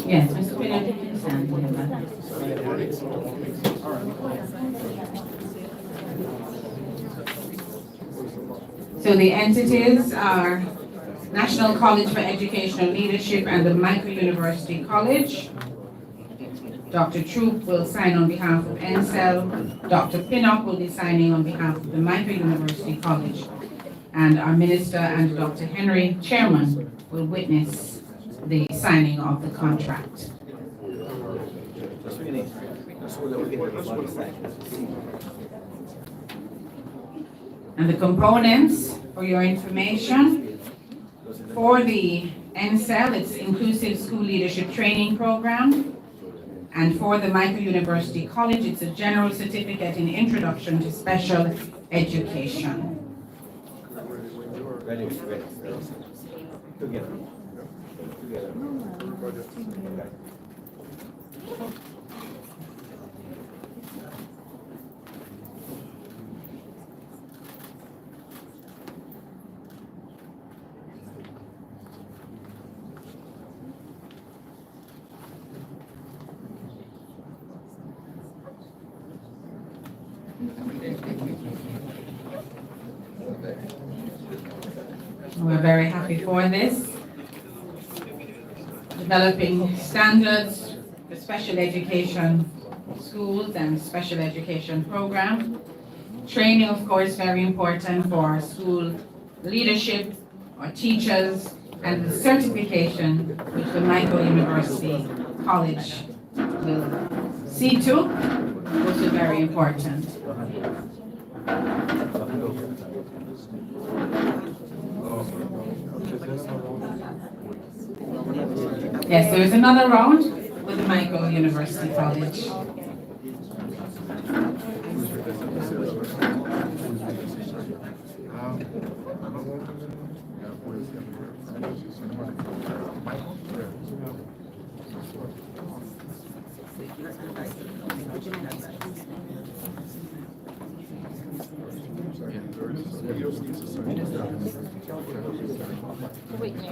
Yes, Mr. Pinnock, you can stand here. So the entities are National College for Educational Leadership and the Micah University College. Dr. Troop will sign on behalf of NCEL. Dr. Pinnock will be signing on behalf of the Micah University College. And our Minister and Dr. Henry, Chairman, will witness the signing of the contract. And the components, for your information, for the NCEL, it's Inclusive School Leadership Training Program. And for the Micah University College, it's a General Certificate in Introduction to Special Education. We're very happy for this. Developing standards for special education schools and special education program. Training, of course, very important for our school leadership, our teachers, and the certification which the Micah University College will see to, also very important. Yes, there is another round with the Micah University College.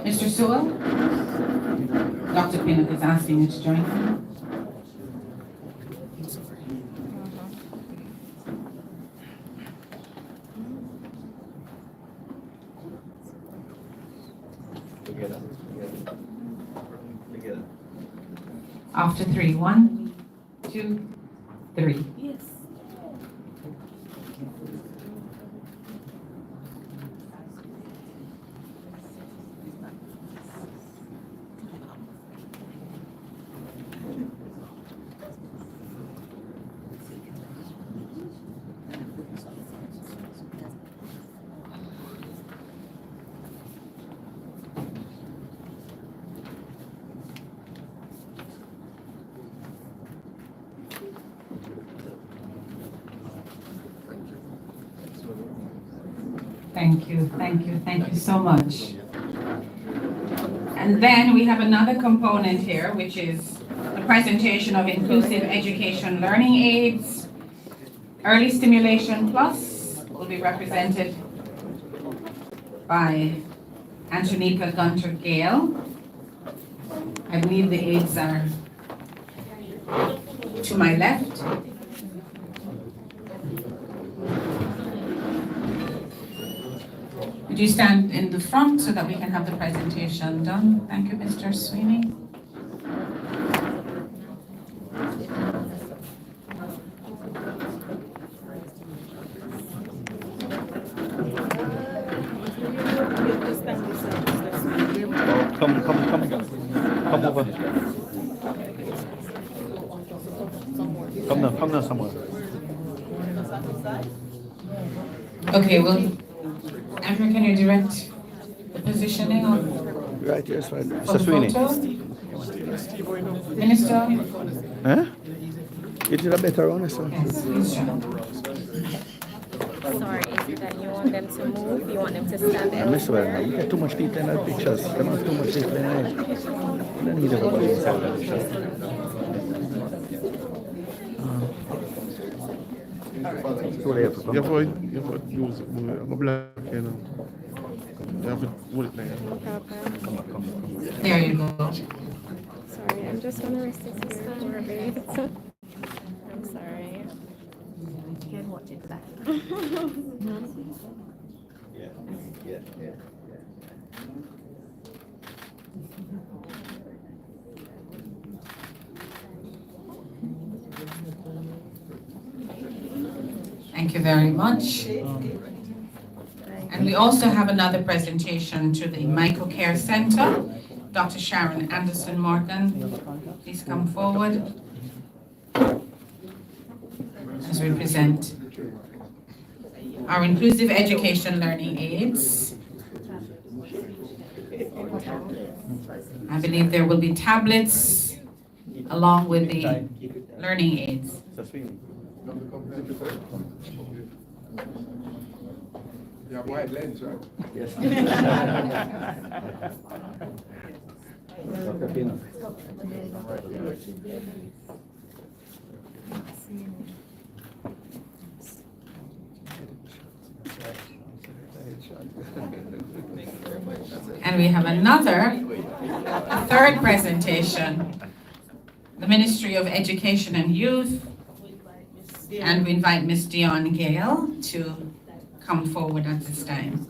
Mr. Sewell? Dr. Pinnock is asking you to join him. After three. 1, 2, 3. Yes. Thank you so much. And then we have another component here, which is the presentation of Inclusive Education Learning Aids. Early Stimulation Plus will be represented by Antonika Gunter Gale. I believe the aides are to my left. Would you stand in the front so that we can have the presentation done? Thank you, Mr. Sweeney. Come over. Come now somewhere. Okay, well, Andrew, can you direct the positioning of Right, yes, right. for Mr. the Sweeney. photo? Minister? Huh? It is a better one, sir. Yes, please, John. Sorry, is it that you want them to move? You want them to stand And Mr. Wagner, elsewhere? you get too much people in our pictures. They have too much people in it. You don't need everybody inside the picture. Too late for You have to use it, I'm a black, you know. You have to hold it like that. There you go. Sorry, I'm just gonna rest this here for a bit. I'm sorry. You can watch it back. Thank you very much. And we also have another presentation to the Michael Care Center. Dr. Sharon Anderson Morgan, please come forward as we present our inclusive education learning aids. I believe there will be tablets along with the learning aids. Mr. Sweeney. You have wide lens, right? Yes. Dr. Pino. And we have another, a third presentation, the Ministry of Education and Youth. And we invite Ms. Dion Gale to come forward at this time.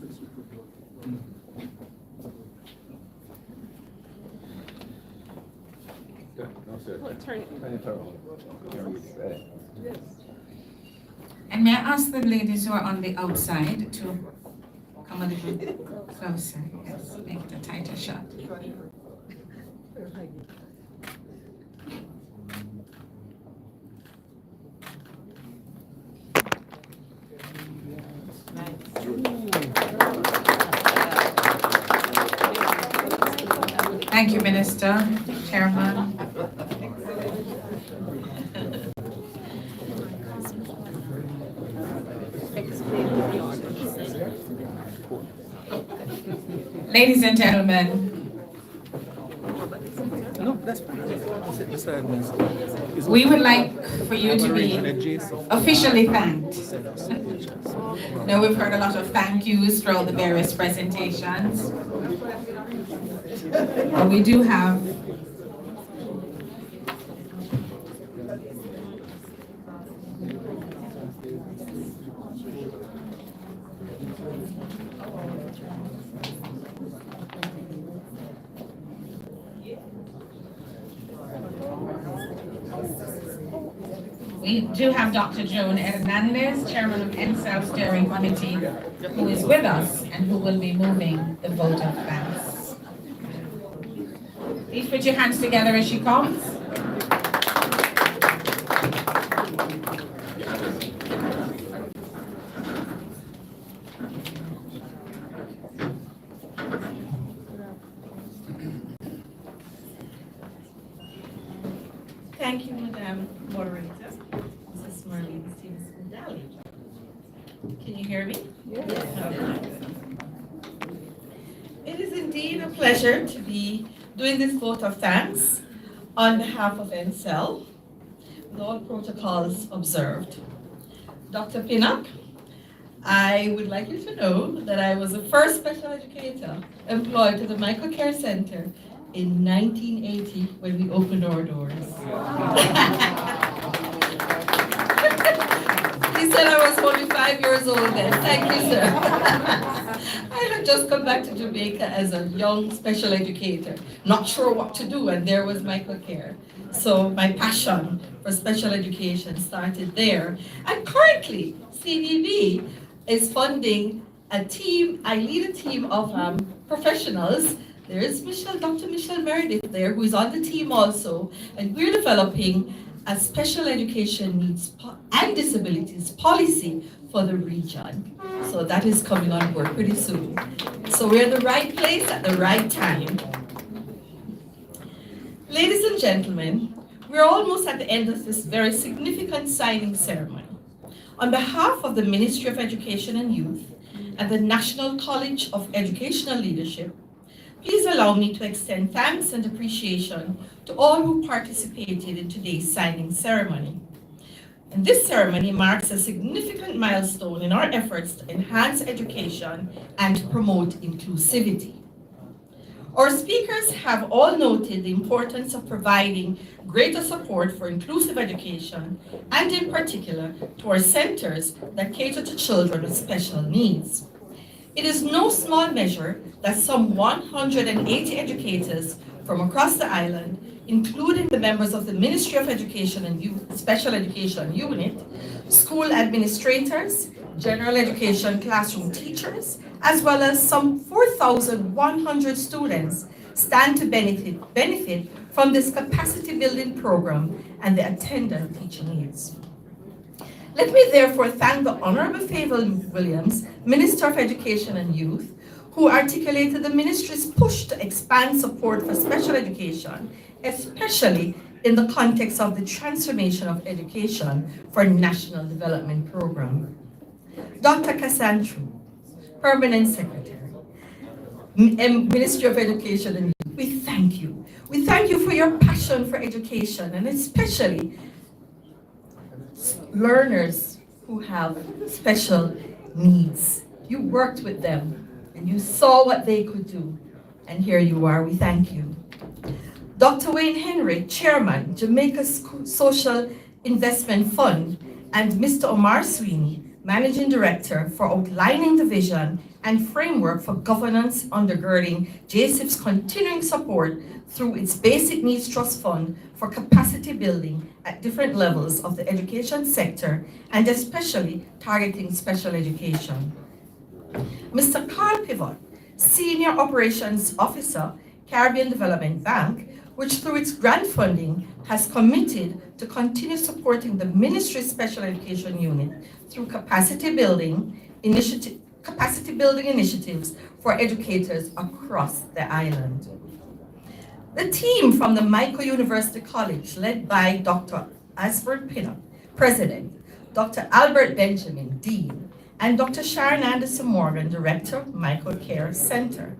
And may I ask the ladies who are on the outside to come a little closer? Yes, make it a tighter shot. Thank you, Minister, Chairman. Ladies and gentlemen, No, that's fine. we would like for you to be officially thanked. Now, we've heard a lot of thank yous throughout the various presentations. But we do have Dr. Joan Hernandez, Chairman of NSEL Steering Committee, who is with us and who will be moving the vote of thanks. Please put your hands together as she comes. Thank you, Madam Moderator. This is Marlene Stevenson-Daly. Can you hear me? Yes. It is indeed a pleasure to be doing this vote of thanks on behalf of NSEL, with all protocols observed. Dr. Pinnock, I would like you to know that I was the first special educator employed to the Michael Care Center in 1980 when we opened our doors. He said I was only 5 years old then. Thank you, sir. I had just come back to Jamaica as a young special educator, not sure what to do, and there was Michael Care. So my passion for special education started there. And currently, CDB is funding a team. I lead a team of professionals. There is Dr. Michelle Meredith there, who is on the team also, and we're developing a special education needs and disabilities policy for the region. So that is coming on board pretty soon. So we're in the right place at the right time. Ladies and gentlemen, we're almost at the end of this very significant signing ceremony. On behalf of the Ministry of Education and Youth and the National College of Educational Leadership, please allow me to extend thanks and appreciation to all who participated in today's signing ceremony. And this ceremony marks a significant milestone in our efforts to enhance education and to promote inclusivity. Our speakers have all noted the importance of providing greater support for inclusive education, and in particular to our centers that cater to children with special needs. It is no small measure that some 180 educators from across the island, including the members of the Ministry of Education and Youth Special Education Unit, school administrators, general education classroom teachers, as well as some 4,100 students stand to benefit from this capacity building program and the attendant teaching aids. Let me therefore thank the Honorable Favour Williams, Minister of Education and Youth, who articulated the ministry's push to expand support for special education, especially in the context of the transformation of education for National Development Program. Dr. Cassandra, Permanent Secretary, Ministry of Education and Youth, we thank you. We thank you for your passion for education, and especially learners who have special needs. You worked with them and you saw what they could do, and here you are. We thank you. Dr. Wayne Henry, Chairman, Jamaica Social Investment Fund, and Mr. Omar Sweeney, Managing Director, for outlining the vision and framework for governance undergirding JSIP's continuing support through its Basic Needs Trust Fund for capacity building at different levels of the education sector, and especially targeting special education. Mr. Carl Pivot, Senior Operations Officer, Caribbean Development Bank, which through its grant funding has committed to continue supporting the Ministry's Special Education Unit through capacity building initiatives for educators across the island. The team from the Michael University College, led by Dr. Ashburn Pinnock, President, Dr. Albert Benjamin, Dean, and Dr. Sharon Anderson Morgan, Director, Michael Care Center.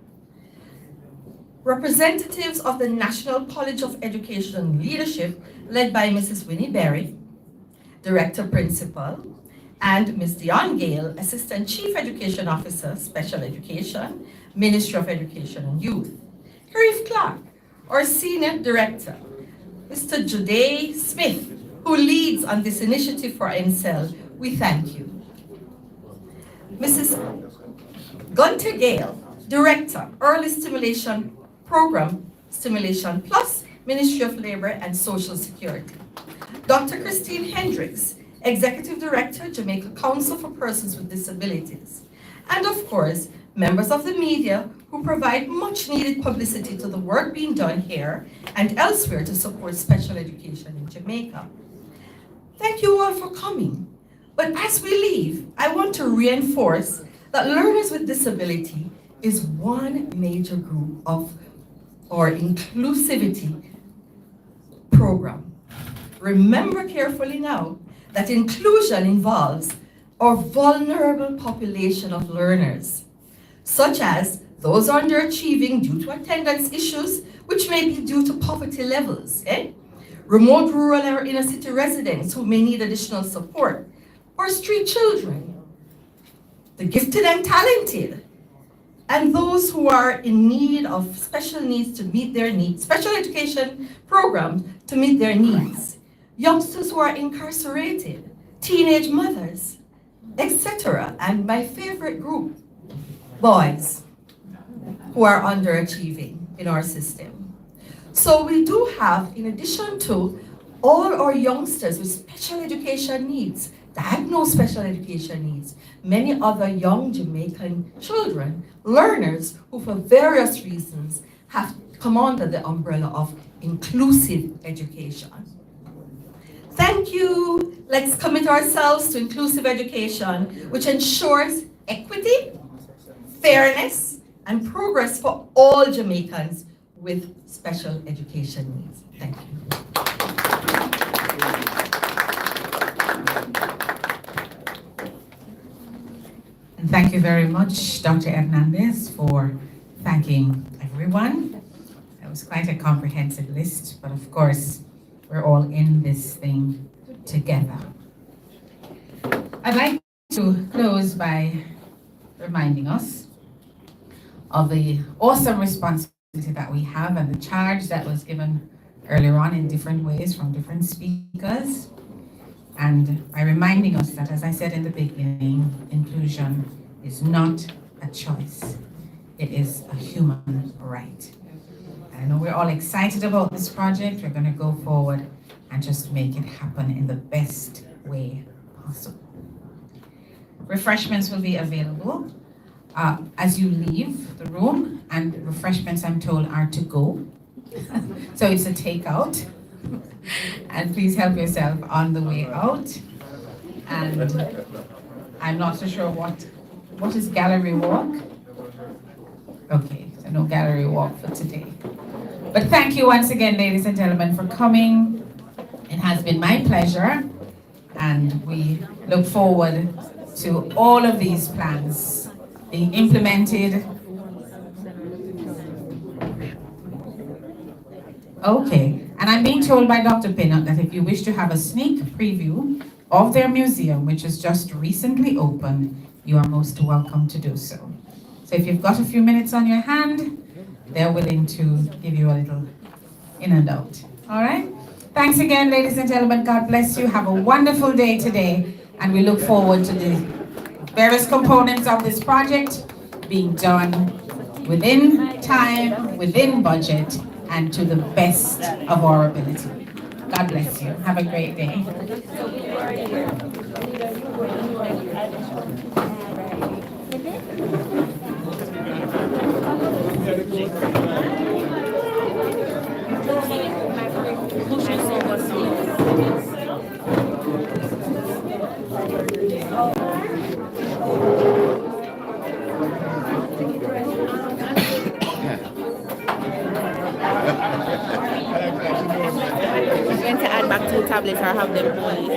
Representatives of the National College of Education and Leadership, led by Mrs. Winnie Berry, Director Principal, and Ms. Dion Gale, Assistant Chief Education Officer, Special Education, Ministry of Education and Youth. Harif Clark, our Senior Director, Mr. Juday Smith, who leads on this initiative for NCEL, we thank you. Mrs. Gunter Gale, Director, Early Stimulation Program, Stimulation Plus, Ministry of Labor and Social Security. Dr. Christine Hendricks, Executive Director, Jamaica Council for Persons with Disabilities. And of course, members of the media who provide much needed publicity to the work being done here and elsewhere to support special education in Jamaica. Thank you all for coming. But as we leave, I want to reinforce that learners with disability is one major group of our inclusivity program. Remember carefully now that inclusion involves our vulnerable population of learners, such as those underachieving due to attendance issues, which may be due to poverty levels, remote rural or inner city residents who may need additional support, or street children. the gifted and talented, and those who are in need of special needs to meet their needs, special education programs to meet their needs, youngsters who are incarcerated, teenage mothers, etc. And my favorite group, boys who are underachieving in our system. So we do have, in addition to all our youngsters with special education needs, diagnosed special education needs, many other young Jamaican children, learners who for various reasons have come under the umbrella of inclusive education. Thank you. Let's commit ourselves to inclusive education, which ensures equity, fairness, and progress for all Jamaicans with special education needs. Thank you. And thank you very much, Dr. Hernandez, for thanking everyone. That was quite a comprehensive list, but of course, we're all in this thing together. I'd like to close by reminding us of the awesome responsibility that we have and the charge that was given earlier on in different ways from different speakers. And by reminding us that, as I said in the beginning, inclusion is not a choice. It is a human right. And I know we're all excited about this project. We're going to go forward and just make it happen in the best way possible. Refreshments will be available as you leave the room, and refreshments, I'm told, are to go. So it's a takeout. And please help yourself on the way out. And I'm not so sure what is gallery walk? Okay, so no gallery walk for today. But thank you once again, ladies and gentlemen, for coming. It has been my pleasure, and we look forward to all of these plans being implemented. Okay, and I'm being told by Dr. Pinnock that if you wish to have a sneak preview of their museum, which has just recently opened, you are most welcome to do so. So if you've got a few minutes on your hand, they're willing to give you a little in and out. All right? Thanks again, ladies and gentlemen. God bless you. Have a wonderful day today, and we look forward to the various components of this project being done within time, within budget, and to the best of our ability. God bless you. Have a great day. I'm going to add back 2 tablets or have them only.